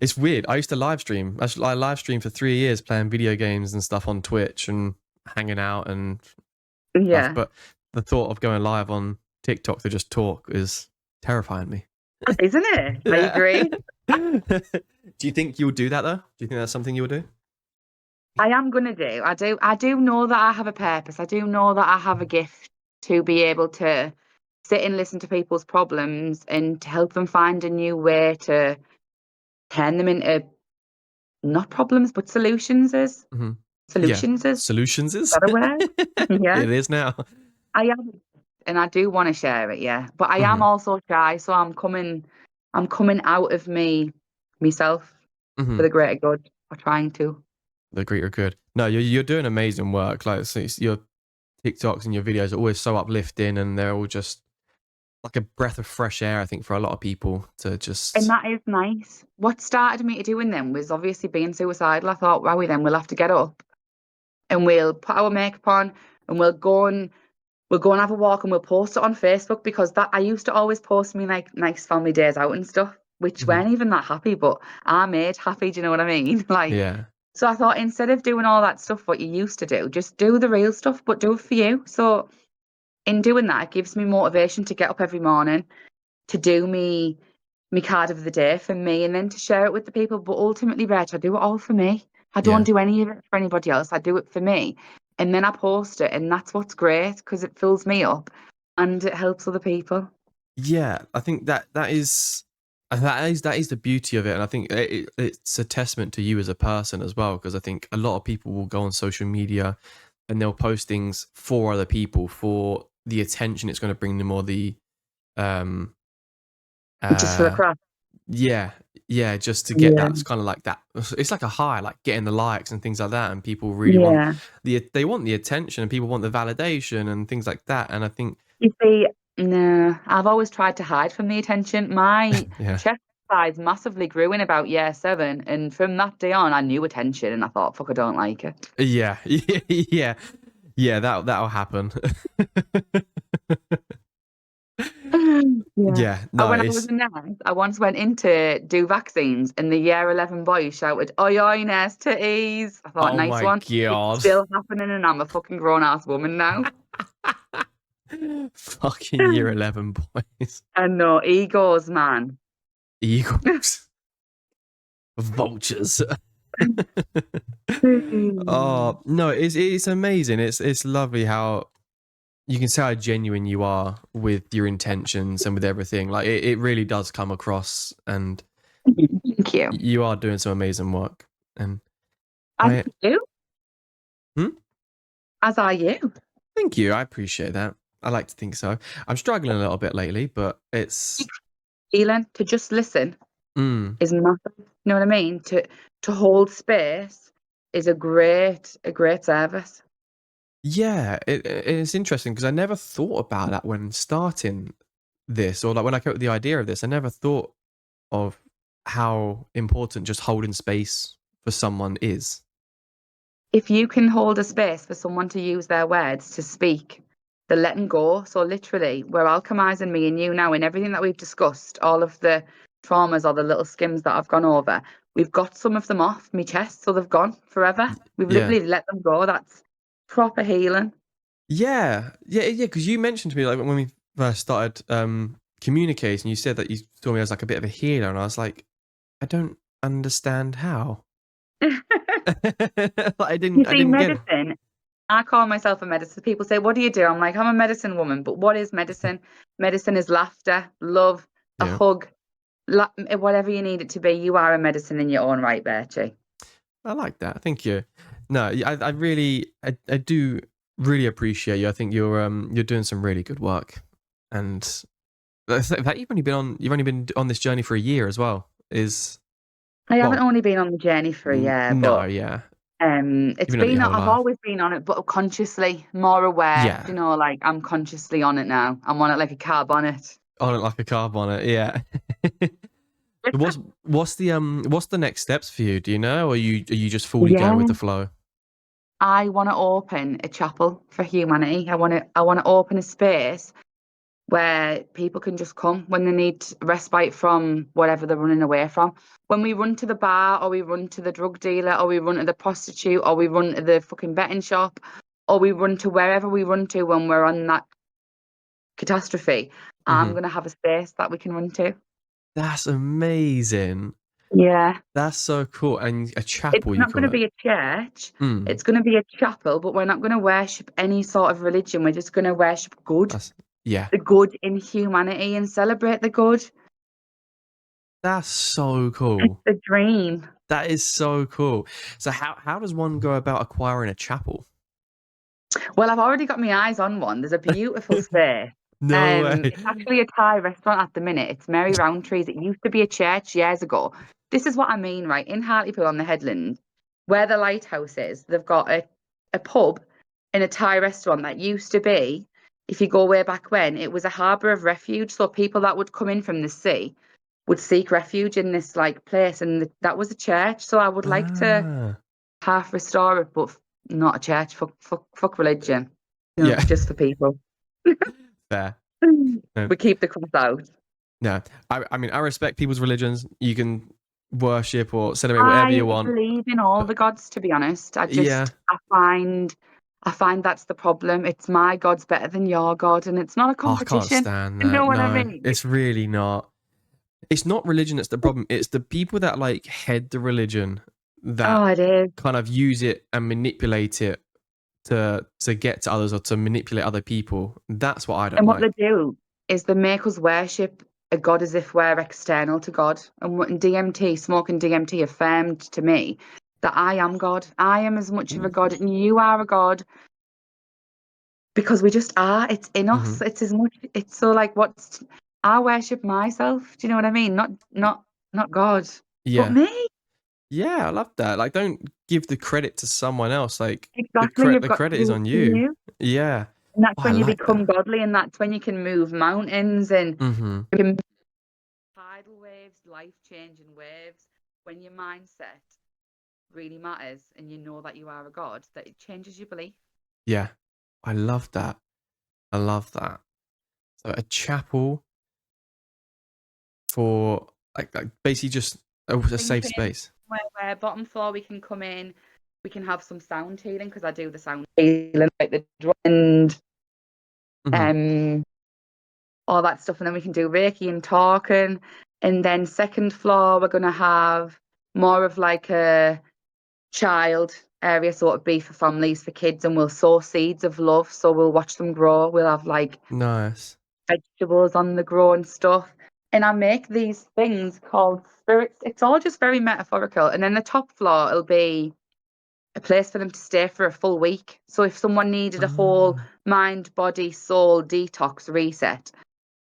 It's weird. I used to live stream. I live streamed for 3 years playing video games and stuff on Twitch and hanging out and stuff. Yeah. But the thought of going live on TikTok to just talk is terrifying me. Isn't it? I Yeah. agree. Do you think you'll do that though? Do you think that's something you'll do? I am gonna do. I do know that I have a purpose. I do know that I have a gift to be able to sit and listen to people's problems and to help them find a new way to turn them into not problems but solutions is Hmm. Yeah. solutions is Solutions is? that a word? Yeah. It is now. I am, and I do want to share it, yeah. But I am Hmm. also shy, so I'm coming out of myself for Hmm. the greater good, or trying to. The greater good. No, you're doing amazing work. Like, so your TikToks and your videos are always so uplifting, and they're all just like a breath of fresh air, I think, for a lot of people to And just. that is nice. What started me to doing them was obviously being suicidal. I thought, wow, then we'll have to get up and we'll put our makeup on and we'll go and have a walk and we'll post it on Facebook, because that I used to always post me like nice family days out and stuff, which Mhm. weren't even that happy, but I made happy, do you know what I mean? Like, Yeah. so I thought, instead of doing all that stuff what you used to do, just do the real stuff, but do it for you. So in doing that, it gives me motivation to get up every morning, to do me card of the day for me, and then to share it with the people. But ultimately, Rach, I do it all for me. I don't Yeah. do any of it for anybody else. I do it for me. And then I post it, and that's what's great, because it fills me up and it helps other people. Yeah, I think that is the beauty of it, and I think it's a testament to you as a person as well, because I think a lot of people will go on social media and they'll post things for other people, for the attention it's going to bring them, or the um Just for the uh craft. yeah, yeah, just to get Yeah. that. It's kind of like that. It's like a high, like getting the likes and things like that, and people really want Yeah. they want the attention, and people want the validation and things like that. And I think, You see, no, I've always tried to hide from the attention. My yeah, chest size massively grew in about year 7. And from that day on, I knew attention and I thought, fuck, I don't like it. yeah, yeah, yeah, that'll happen. Yeah. Yeah, And no, when I was it's, a nurse, I once went in to do vaccines, and the year 11 boys shouted, "Oi, oi, nurse, titties." I thought, oh nice my one. It's god. still happening, and I'm a fucking grown ass woman now. Fucking year 11 boys. And no, egos, man. Eagles. Vultures. Hmm. Oh no, it's amazing. It's lovely how you can see how genuine you are with your intentions and with everything. Like it really does come across, and Thank you. you are doing some amazing work. And As I, you, hmm? as are you. Thank you. I appreciate that. I like to think so. I'm struggling a little bit lately, but it's, Feeling to just listen mm, is massive. You know what I mean? To hold space is a great service. yeah, it's interesting because I never thought about that when starting this, or like when I came up with the idea of this. I never thought of how important just holding space for someone is. If you can hold a space for someone to use their words to speak, the letting go. So literally, we're alchemizing, me and you now, in everything that we've discussed, all of the traumas or the little skims that I've gone over. We've got some of them off my chest, so they've gone forever. We've Yeah. literally let them go. That's proper healing. Yeah, yeah, yeah. Because you mentioned to me, like, when we first started communicating, you said that you saw me as like a bit of a healer, and I was like, I don't understand how. Like, You I see, didn't get it. medicine, I call myself a medicine. People say, "What do you do?" I'm like, "I'm a medicine woman." But what is medicine? Medicine is laughter, love, a Yeah, hug, whatever you need it to be. You are a medicine in your own right, Bertie. I like that. Thank you. No, I really, I do really appreciate you. I think you're doing some really good work, and that you've only been on this journey for a year as well. Is, I haven't well, only been on the journey for a year, no, but yeah, it's you've been on it your been, whole I've life. always been on it, but consciously more aware. Yeah, You know, like I'm consciously on it now. I'm on it like a carb on it. on it like a carb on it. Yeah. What's the next steps for you? Do you know, or are you just fully going with Yeah, the flow? I want to open a chapel for humanity. I want to open a space where people can just come when they need respite from whatever they're running away from. When we run to the bar, or we run to the drug dealer, or we run to the prostitute, or we run to the fucking betting shop, or we run to wherever we run to when we're on that catastrophe, I'm Hmm. going to have a space that we can run to. That's amazing. Yeah. That's so cool. And a It's chapel, you not going call to it? be a church. Mm, It's going to be a chapel, but we're not going to worship any sort of religion. We're just going to worship good, that's yeah. the good in humanity, and celebrate the good. That's so It's cool. the dream. That is so cool. So how does one go about acquiring a chapel? Well, I've already got my eyes on one. There's a beautiful space. No way. It's actually a Thai restaurant at the minute. It's Mary Roundtree's. It used to be a church years ago. This is what I mean, right? In Hartlepool on the headland, where the lighthouse is, they've got a pub and a Thai restaurant that used to be if you go way back when, it was a harbour of refuge. So people that would come in from the sea would seek refuge in this like place, and that was a church. So I would like to Ah, half restore it, but not a church. Fuck religion. yeah, Just for people. fair. No, We keep the cross out. no. I mean, I respect people's religions. You can worship or celebrate whatever I you want. believe in all But the gods, to be honest. yeah, I find that's the problem. It's my God's better than your God, and it's not a oh, I can't competition. stand You know that. what I No, mean? it's really not. It's not religion that's the problem. It's the people that like head the religion that Oh, it is. kind of use it and manipulate it to get to others or to manipulate other people. That's what I don't And what like. they do is they make us worship a God as if we're external to God. And what DMT, smoking DMT affirmed to me that I am God. I am as much of a God, and you are a God, because we just are. It's in Mm-hmm. us. It's as much. It's so like what's I worship myself. Do you know what I mean? Not God, but Yeah. me. Yeah, I love that. Like, don't give the credit to someone else. Like, Exactly. You've the got to credit is do on it for you. you. Yeah. And that's Oh, I when you like become that. godly, and that's when you can move mountains and Mm-hmm. you can tidal waves, life-changing waves. When your mindset really matters and you know that you are a god, that it changes your belief. Yeah. I love that. I love that. So a chapel for like basically just a safe Thinking space. where bottom floor we can come in, we can have some sound healing because I do the sound healing, like the drum and Mm-hmm. um all that stuff, and then we can do Reiki and talking. And then second floor we're gonna have more of like a child area, so it'd be for families, for kids, and we'll sow seeds of love. So we'll watch them grow. We'll have like Nice. vegetables on the grow and stuff. And I make these things called spirits. It's all just very metaphorical. And then the top floor will be a place for them to stay for a full week. So if someone needed a whole Ah, mind, body, soul detox reset,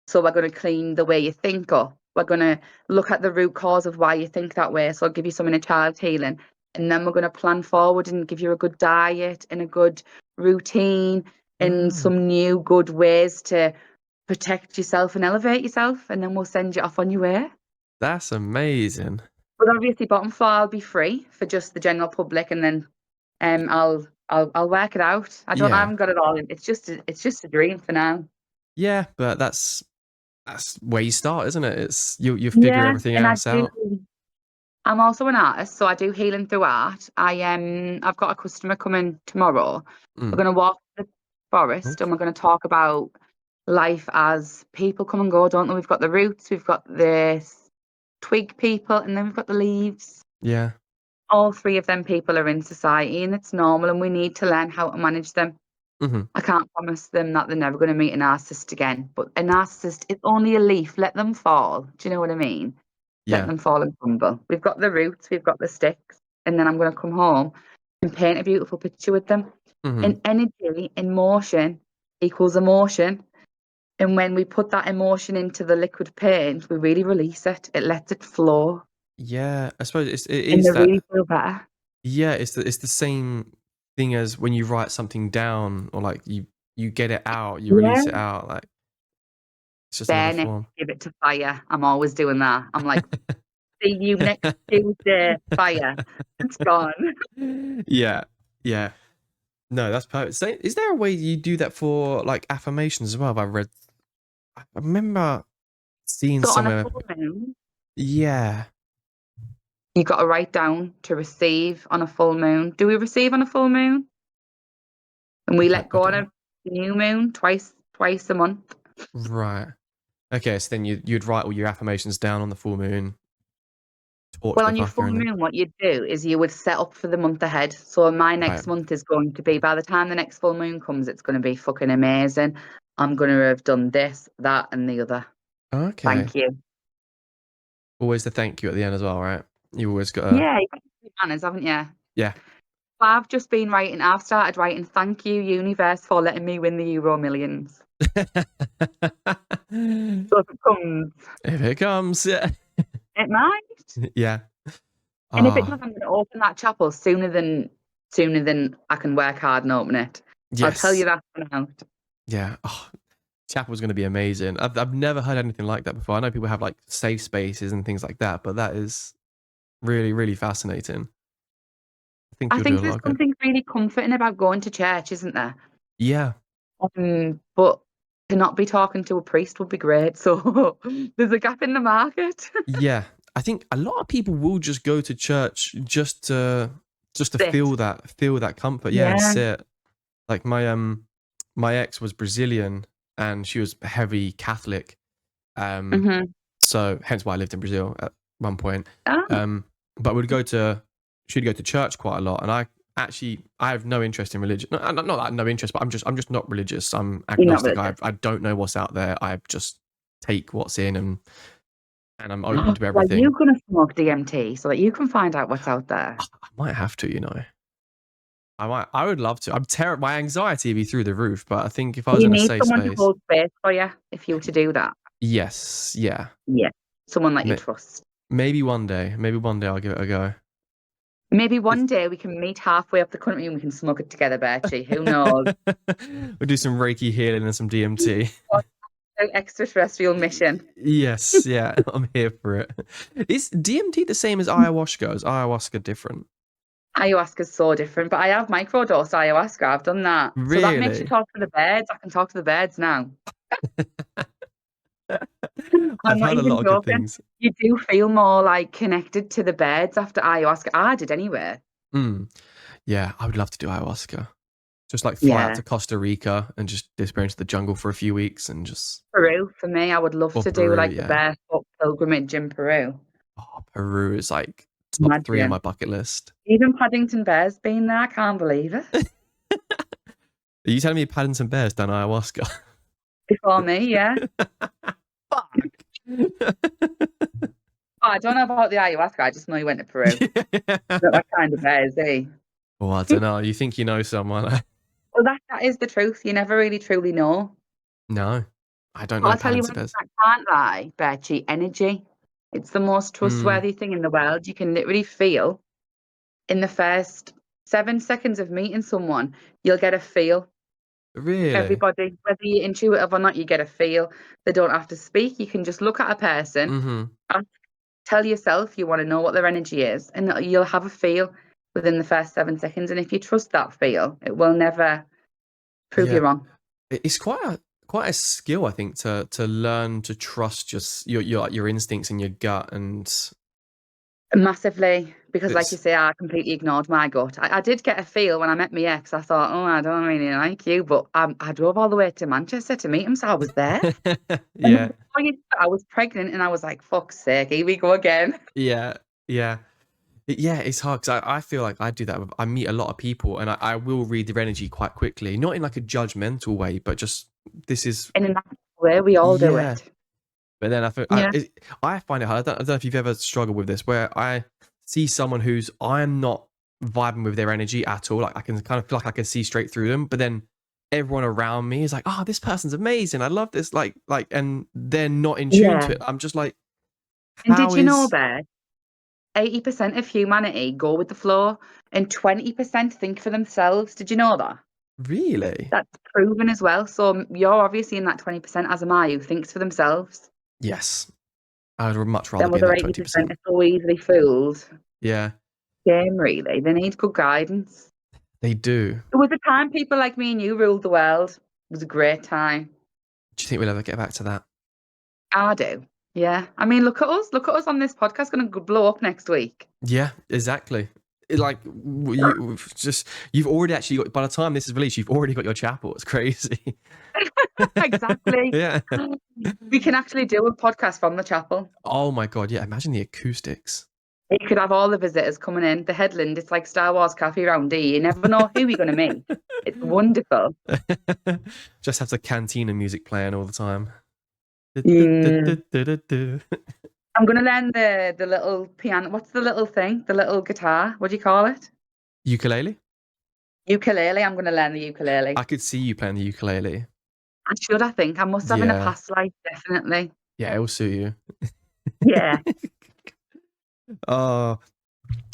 so we're going to clean the way you think up. We're going to look at the root cause of why you think that way. So I'll give you some inner child healing. And then we're going to plan forward and give you a good diet and a good routine and ah, some new good ways to protect yourself and elevate yourself. And then we'll send you off on your way. that's amazing. But obviously, bottom floor will be free for just the general public, and then I'll work it out. I Yeah. haven't got it all in. It's just a dream for now. Yeah, but that's where you start, isn't it? It's you figure Yeah, everything and I else do. out. I'm also an artist, so I do healing through art. I've got a customer coming tomorrow. We're Mm. going to walk the Oh, forest and we're going to talk about life as people come and go, don't they? We've got the roots, we've got the twig people, and then we've got the leaves. yeah. All three of them people are in society, and it's normal, and we need to learn how to manage them. Mm-hmm. I can't promise them that they're never going to meet a narcissist again, but a narcissist is only a leaf. Let them fall. Do you know what I mean? Let Yeah. them fall and crumble. We've got the roots, we've got the sticks, and then I'm going to come home and paint a beautiful picture with them. Mm-hmm. And energy in motion equals emotion. And when we put that emotion into the liquid paint, we really release it. It lets it flow, Yeah. I suppose it and is they really that. feel better. Yeah, it's the same thing as when you write something down or like you get it out, you Yeah. release it out. Like it's just another Then next, form. give it to fire. I'm always doing that. I'm like, see you next Tuesday, fire. It's gone. Yeah. Yeah. No, that's perfect. So, is there a way you do that for like affirmations as well? I remember seeing So on a somewhere. full moon, Yeah. you got to write down to receive on a full moon. Do we receive on a full moon? And we let I go on don't. a new moon twice a month. Right. Okay, so then you'd write all your affirmations down on the full moon, torch Well, the on your fucker, full and then moon, what you'd do is you would set up for the month ahead. So my right. next month is going to be, by the time the next full moon comes, it's going to be fucking amazing. I'm going to have done this, that, and the other. Okay. Thank you. Always the thank you at the end as well, right? You always got to. Yeah, you've got to do manners, haven't you? Yeah. I've started writing, thank you, universe, for letting me win the Euro Millions. So if it comes, If it comes, yeah. it might. Yeah. And if it does, Ah, I'm going to open that chapel sooner than I can work hard and open it. I'll tell you yes. that for now. Yeah. Oh, chapel's going to be amazing. I've never heard anything like that before. I know people have like safe spaces and things like that, but that is really, really fascinating. I think I you'll do think a there's lot of good. something really comforting about going to church, isn't there? Yeah. But to not be talking to a priest would be great. So there's a gap in the market. Yeah. I think a lot of people will just go to church just to Sit. feel that comfort. Yeah, and Yeah. sit. Like my ex was Brazilian and she was heavy Catholic. Hmm. So hence why I lived in Brazil at one point. Ah, But she'd go to church quite a lot, and I have no interest in religion. Not that I have no interest, but I'm just not religious. I'm you're not agnostic. religious. I don't know what's out there. I just take what's in, and I'm open to Well, you're everything. gonna smoke DMT so that you can find out what's out there. I might have to, you know. I would love to. My anxiety would be through the roof, but I think if I was You in a need safe someone to space, hold space for you if you were to do that. yes, yeah, Yeah. Someone that you Ma- trust. maybe one day, I'll give it a go. Maybe one day we can meet halfway up the country and we can smoke it together, Bertie. Who knows? We'll do some Reiki healing and some DMT. What an extraterrestrial mission. Yes, yeah, I'm here for it. Is DMT the same as ayahuasca? Is ayahuasca different? Ayahuasca's so different, but I have microdosed ayahuasca. I've done that. So that makes you Really? talk to the birds. I can talk to the birds now. I'm I've not heard a even lot of good joking. things. You do feel more like connected to the birds after ayahuasca. I did anyway. Mm. Yeah, I would love to do ayahuasca. Just like fly out Yeah. to Costa Rica and just disappear into the jungle for a few weeks and just Peru, for me, I would love or to do Peru, like the yeah. barefoot pilgrimage in Peru. Oh, Peru is like top 3 on my Imagine. bucket list. Even Paddington Bear's been there. I can't believe it. Are you telling me Paddington Bear's done ayahuasca? Before me, yeah. Fuck. Oh, I don't know about the ayahuasca. I just know he went to Peru. Not that kind of bear, is he? Oh, I don't know. You think you know someone? Well, that is the truth. You never really truly know. No, I don't But know I'll tell you Paddington one thing Bears. I can't lie, Bertie, energy. It's the most Mm, trustworthy thing in the world. You can literally feel in the first 7 seconds of meeting someone, you'll get a feel. really? Everybody, whether you're intuitive or not, you get a feel. They don't have to speak. You can just look at a person, Mm-hmm. and tell yourself you want to know what their energy is, and you'll have a feel within the first 7 seconds. And if you trust that feel, it will never prove you Yeah, wrong. it's quite a skill, I think, to learn to trust just your instincts and your gut, and Massively, because like you it's say, I completely ignored my gut. I did get a feel when I met my ex. I thought, oh, I don't really like you, but I drove all the way to Manchester to meet him, so I was there. And then yeah, before you know it, I was pregnant, and I was like, fuck's sake, here we go again. yeah, yeah. Yeah, it's hard because I feel like I do that. I meet a lot of people and I will read their energy quite quickly, not in like a judgmental way, but just this is In a natural way, we all do yeah. it. But then Yeah. I find it hard. I don't know if you've ever struggled with this, where I see someone who's I'm not vibing with their energy at all. Like I can kind of feel like I can see straight through them, but then everyone around me is like, "Oh, this person's amazing. I love this." And they're not in tune Yeah. to it. I'm just like, And did how you know, is Bear, 80% of humanity go with the flow and 20% think for themselves? Did you know that? really? That's proven as well. So you're obviously in that 20%, as am I, who thinks for themselves. Yes, I would much rather Them be in other that 80% 20%. are so easily fooled. Yeah, Shame, really. They need good guidance. they do. There was a time people like me and you ruled the world. It was a great time. Do you think we'll ever get back to that? I do. Yeah. I mean, look at us. Look at us on this podcast. Going to blow up next week. Yeah, exactly. You've already actually got, by the time this is released, you've already got your chapel. It's crazy. Exactly. Yeah. We can actually do a podcast from the chapel. Oh my god, yeah. Imagine the acoustics. You could have all the visitors coming in. The headland, it's like Star Wars Cafe round here. You never know who you're going to meet. It's wonderful. Just have the cantina music playing all the time. Mm. I'm going to learn the little piano. What's the little thing? The little guitar. What do you call it? Ukulele? Ukulele. I'm going to learn the I ukulele. could see you playing the ukulele. I should, I think. I must have in a Yeah. past life, definitely. Yeah, it will suit you. Yeah. Oh,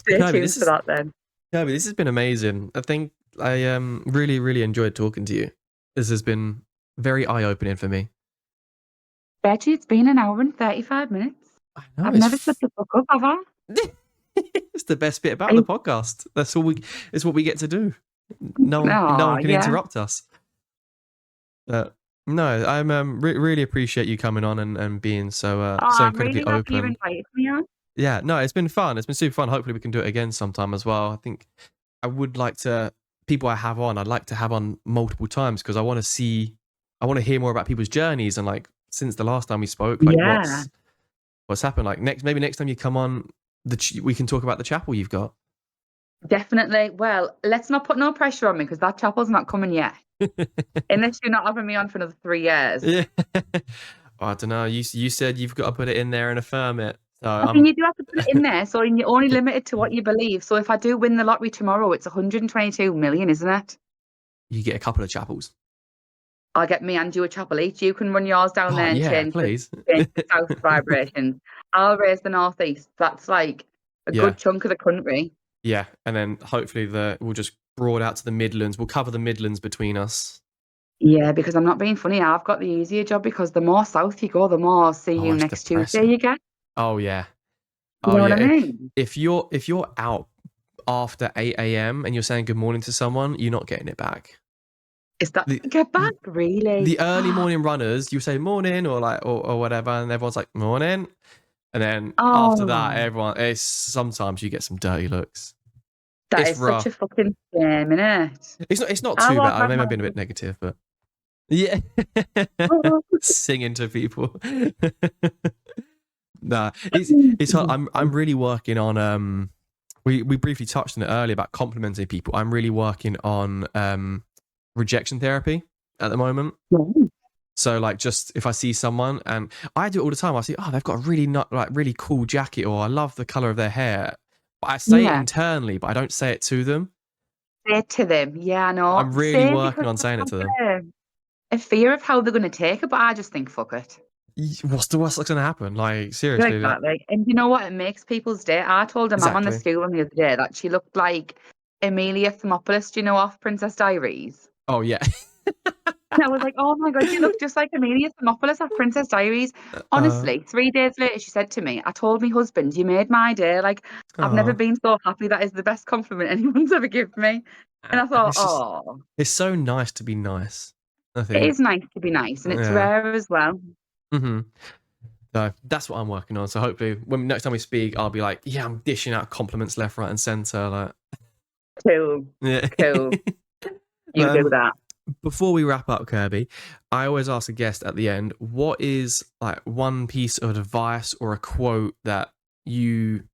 Stay Kirby, tuned for that then. This has been amazing. I think I really, really enjoyed talking to you. This has been very eye-opening for me. Betty, it's been an hour and 35 minutes. I know I've never shut the fuck up, have I? it's the best bit about the podcast. That's all it's what we get to do. No one can interrupt us. No, I'm really appreciate you coming on and being so incredibly I'm really happy you open. invited me on. Yeah, no, it's been fun. It's been super fun. Hopefully we can do it again sometime as well. I think I would like to people I have on, I'd like to have on multiple times because I want to hear more about people's journeys and like since the last time we spoke, like what's happened. Like maybe next time you come on, we can talk about the chapel you've got. Definitely. Well, let's not put no pressure on me because that chapel's not coming yet. Unless you're not having me on for another 3 years. Yeah. I don't know. You said you've got to put it in there and affirm it. So I mean, you do have to put it in there, so you're only limited to what you believe. So if I do win the lottery tomorrow, it's 122 million, isn't it? You get a couple of chapels. I'll get me and you a chapel each. You can run yours down there and change the south vibrations. I'll raise the northeast. That's like a good chunk of the country. Yeah, and then hopefully we'll just broad out to the Midlands. We'll cover the Midlands between us. Yeah, because I'm not being funny. I've got the easier job because the more south you go, the more see you next Tuesday you get. Oh yeah. You know what I mean? If you're out after 8 a.m. and you're saying good morning to someone, you're not getting it back. Is that get back really? The early morning runners, you say morning or like or whatever, and everyone's like morning, and then after that, sometimes you get some dirty looks. That is rough. Such a fucking shame, isn't it? It's not too bad. I mean, I've been a bit negative, but yeah, singing to people. Nah, it's hard. I'm really working on we briefly touched on it earlier about complimenting people. I'm really working on rejection therapy at the moment. So like just if I see someone, and I do it all the time, I see, they've got a really cool jacket, or I love the color of their hair. But I say it internally, but I don't say it to them. Say it to them, yeah, I know. I'm really working on saying it to them. A fear of how they're going to take it, but I just think, fuck it. What's the worst that's going to happen? Like, seriously. Exactly. And you know what? It makes people's day. I told a mum on the school the other day that she looked like Amelia Thermopolis, do you know, off Princess Diaries? Oh, yeah. And I was like, oh my God, you look just like Amelia Thermopolis off Princess Diaries. Honestly, 3 days later, she said to me, I told my husband, you made my day. Like, I've never been so happy. That is the best compliment anyone's ever given me. And I thought, it's so nice to be nice. I think. It is nice to be nice, and it's rare as well. Mm-hmm. So that's what I'm working on. So hopefully, when next time we speak, I'll be like, yeah, I'm dishing out compliments left, right, and center. Like, cool. Do that. Before we wrap up, Kirby, I always ask a guest at the end, what is like one piece of advice or a quote that you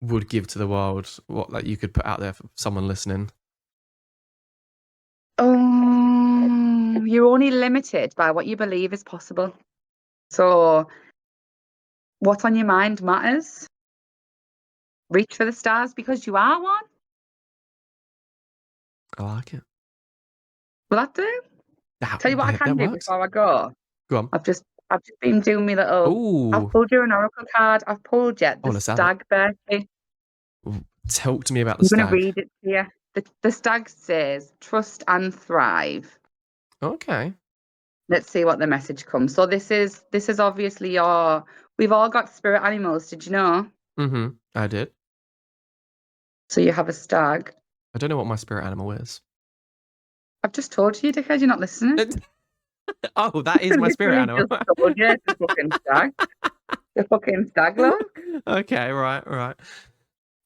would give to the world, what that you could put out there for someone listening? You're only limited by what you believe is possible. So what's on your mind matters. Reach for the stars because you are one. I like it. Will that do? Tell you what I can do before I go. Go on. I've just been doing my little. Ooh. I've pulled you an oracle card. I've pulled the stag birthday. Talk to me about the stag. I'm going to read it to you. The stag says, trust and thrive. Okay. Let's see what the message comes. So this is obviously we've all got spirit animals, did you know? Mm-hmm. I did. So you have a stag. I don't know what my spirit animal is. I've just told you, dickhead, you're not listening. Oh, that is my spirit animal. Just told you, the fucking stag. The fucking stag, look. Okay, right.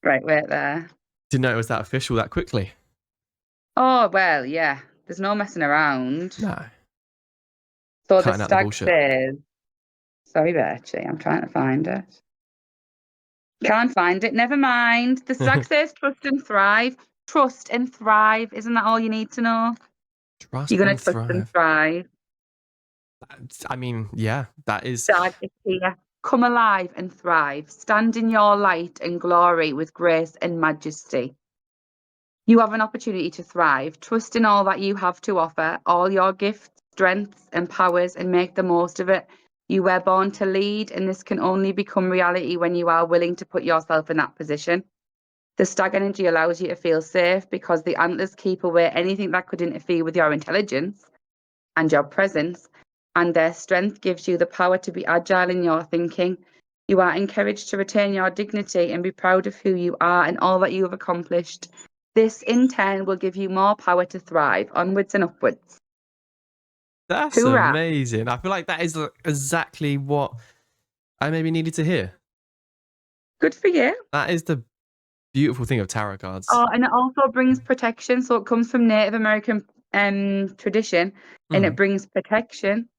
Right, wait there. Didn't know it was that official that quickly. Oh, well, yeah. There's no messing around. No. So the stag says... Sorry, Bertie, I'm trying to find it. Can't find it. Never mind. The stag says trust and thrive. Trust and thrive. Isn't that all you need to know? You're going to trust and thrive. I mean, yeah, that is... Stag is here. Come alive and thrive. Stand in your light and glory with grace and majesty. You have an opportunity to thrive. Trust in all that you have to offer, all your gifts, strengths, and powers, and make the most of it. You were born to lead, and this can only become reality when you are willing to put yourself in that position. The stag energy allows you to feel safe because the antlers keep away anything that could interfere with your intelligence. and your presence, and their strength gives you the power to be agile in your thinking. You are encouraged to retain your dignity and be proud of who you are and all that you have accomplished. This, in turn, will give you more power to thrive onwards and upwards. That's Hoorah. amazing. I feel like that is exactly what I maybe needed to hear. Good for you. That is the beautiful thing of tarot cards. Oh, and it also brings protection. So it comes from Native American tradition, and it brings protection.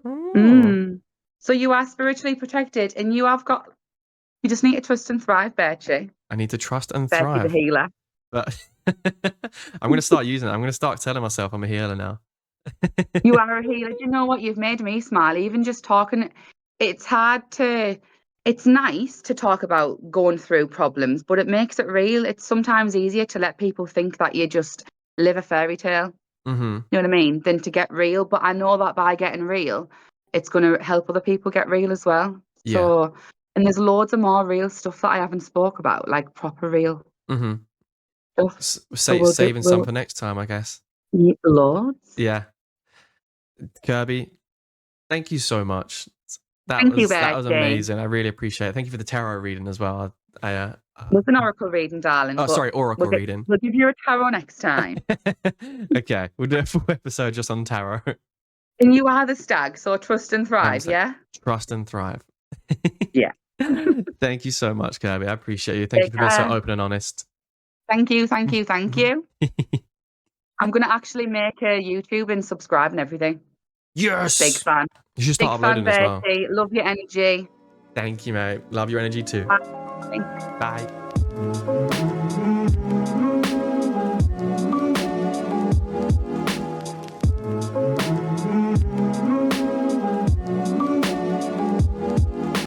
Oh. So you are spiritually protected, and you just need to trust and thrive, Bertie. I need to trust and Bertie the thrive. healer. But I'm going to start using it. I'm going to start telling myself I'm a healer now. You are a healer. Do you know what? You've made me smile. Even just talking, it's nice to talk about going through problems, but it makes it real. It's sometimes easier to let people think that you just live a fairy tale. Mm-hmm. You know what I mean? Than to get real. But I know that by getting real, it's going to help other people get real as well. Yeah. So, and there's loads of more real stuff that I haven't spoke about, like proper real stuff. Saving some for next time, I guess. Loads. Yeah. Kirby, thank you so much. That was amazing. I really appreciate it. Thank you for the tarot reading as well. There's an oracle reading, darling. Oh, sorry, oracle reading. We'll give you a tarot next time. Okay, we'll do a full episode just on tarot. And you are the stag, so trust and thrive, yeah? Trust and thrive. Yeah. Thank you so much, Kirby. I appreciate you. Thank you for being so open and honest. Thank you. I'm going to actually make a YouTube and subscribe and everything. Yes! Big fan. You should start uploading as well. Love your energy. Thank you, mate. Love your energy too. Bye. Bye.